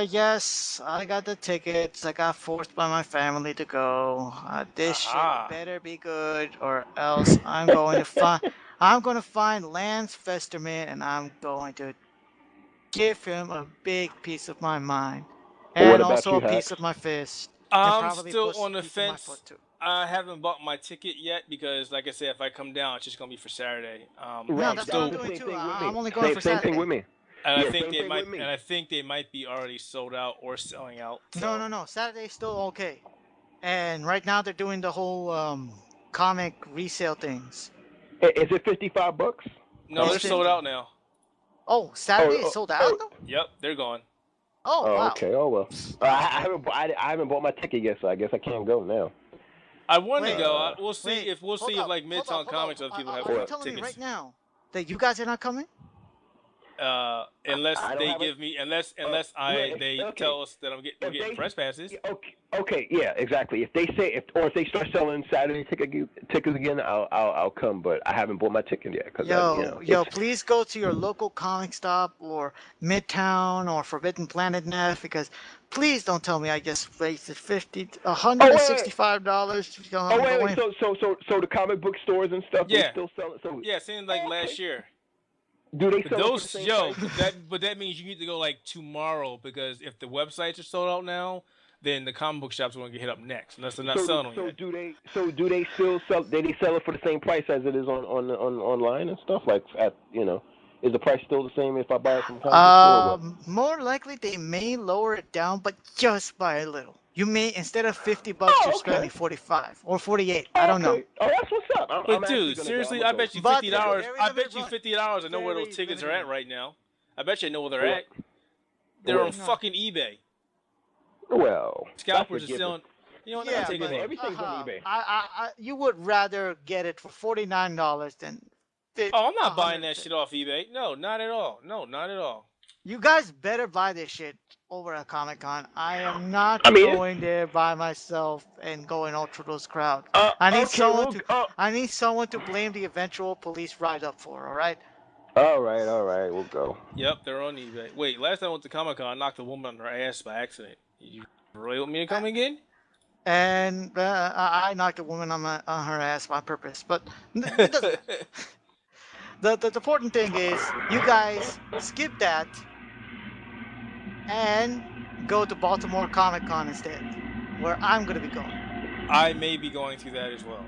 Yes, I got the tickets. I got forced by my family to go. This shit better be good, or else I'm going to find Lance Festerman, and I'm going to give him a big piece of my mind, and also a piece of my fist. I'm still on the fence. I haven't bought my ticket yet because, like I said, if I come down, it's just gonna be for Saturday. No, that's what I'm doing too. I'm only going for Saturday. Same thing with me. And I think they might be already sold out or selling out. So. No. Saturday's still okay. And right now they're doing the whole comic resale things. Is it $55? No, they're sold out now. Oh, Saturday is sold out? Yep, they're gone. Oh, wow. Okay. Oh well. I haven't bought my ticket yet, so I guess I can't go now. I want to go. We'll see if like Midtown Comics other people have tickets. Are you telling me right now that you guys are not coming? Unless they give me, they tell us that we're getting press passes. Okay, yeah, exactly. If they start selling Saturday tickets again, I'll come. But I haven't bought my ticket yet. Yo, please go to your local comic stop or Midtown or Forbidden Planet Neff, because please don't tell me I just wasted $165. Oh wait. So the comic book stores and stuff, they still sell it. So same like last year. Do they sell those? But that means you need to go like tomorrow, because if the websites are sold out now, then the comic book shops are going to get hit up next, unless they're not selling them yet. Do they still sell? Do they sell it for the same price as it is on online and stuff? Like is the price still the same if I buy it from comic book store? More likely they may lower it down, but just by a little. You may, instead of $50, you're spending $45 or $48. I don't know. Oh, that's what's up. But dude, seriously, I bet you $50. I bet you $50. I know where those tickets are at right now. I bet you know where they're at. They're on fucking eBay. Well, scalpers are selling. You know what? Yeah, but everything's on eBay. You would rather get it for $49 than. I'm not buying that shit off eBay. No, not at all. No, not at all. You guys better buy this shit over at Comic-Con. I am not going there by myself and going all through those crowd. I need someone to blame the eventual police write-up for. All right. All right, we'll go. Yep, they're on eBay. Wait, last time I went to Comic-Con, I knocked a woman on her ass by accident. You really want me to come again? And I knocked a woman on her ass on purpose, but it doesn't. The important thing is you guys skip that and go to Baltimore Comic-Con instead, where I'm going to be going. I may be going to that as well.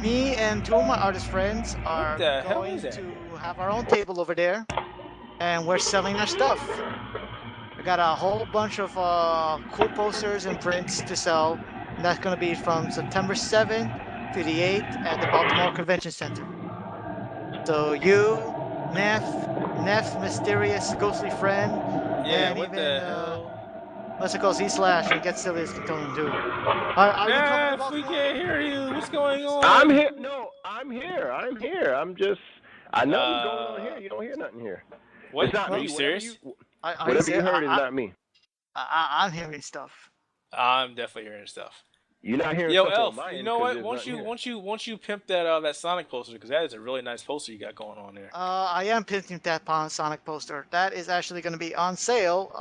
Me and two of my artist friends are going to have our own table over there, and we're selling our stuff. We got a whole bunch of cool posters and prints to sell, and that's going to be from September 7th to the 8th at the Baltimore Convention Center. So you, Neff, mysterious ghostly friend, and what even the hell? Let's go Z-Slash and Get Silly as can tell him too. Neff, we can't hear you. What's going on? I'm here. No, I'm here. I'm just. I know what's going on here. You don't hear nothing here. What? It's not Are me. you serious? Whatever you heard is not me. I'm hearing stuff. I'm definitely hearing stuff. You're not hearing stuff. Yo, Elf, you know what? Once you pimp that Sonic poster, because that is a really nice poster you got going on there. I am pimping that Sonic poster. That is actually going to be on sale,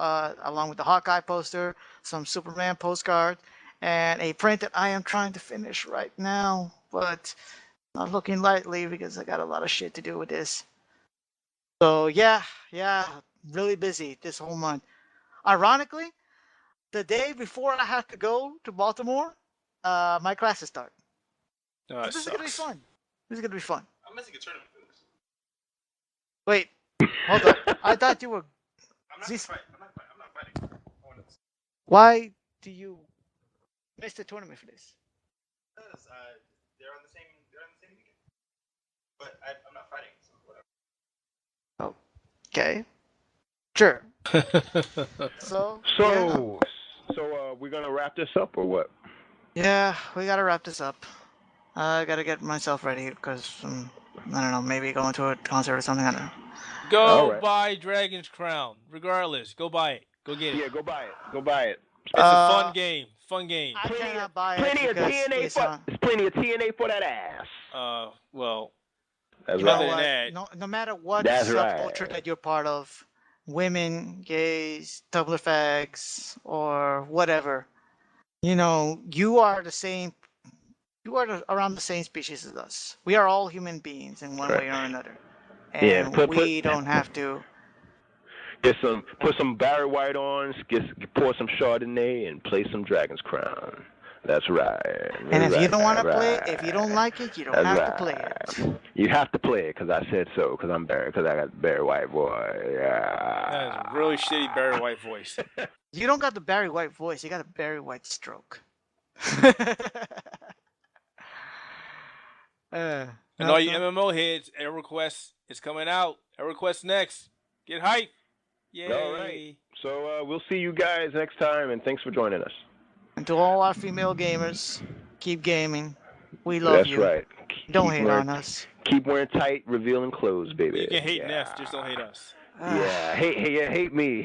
along with the Hawkeye poster, some Superman postcard, and a print that I am trying to finish right now, but not looking lightly because I got a lot of shit to do with this. So yeah, really busy this whole month. Ironically, the day before I have to go to Baltimore, my classes start. Oh, this is gonna be fun. I'm missing a tournament for this. Wait, hold up. I thought you were. I'm not fighting. Why do you miss the tournament for this? Because they're on the same weekend. But I'm not fighting, so whatever. Okay. Sure. So We're gonna wrap this up or what? yeah, we gotta wrap this up. I gotta get myself ready because I don't know, maybe going to a concert or something. I don't know. Go buy Dragon's Crown. Regardless, go buy it. Go get it. Yeah, go buy it. Go buy it. It's a fun game. I cannot buy it Plenty of because TNA for there's plenty of TNA for that ass. Well, That's other right. than that, no matter what That's subculture right. that you're part of, women, gays, Tumblr fags, or whatever, you are the same. You are around the same species as us. We are all human beings in one way or another, and we don't have to. Put some Barry White on, pour some Chardonnay, and play some Dragon's Crown. That's right. And if you don't want to play it, if you don't like it, you don't have to play it. You have to play it because I said so. Because I got Barry White boy. Yeah. That is a really shitty Barry White voice. You don't got the Barry White voice. You got a Barry White stroke. And all you MMO heads, EverQuest is coming out. EverQuest Next. Get hype. Yay. All right. So we'll see you guys next time, and thanks for joining us. And to all our female gamers, keep gaming. We love you. That's right. Don't hate on us. Keep wearing tight, revealing clothes, baby. You can hate Neff, just don't hate us. Yeah, hate me.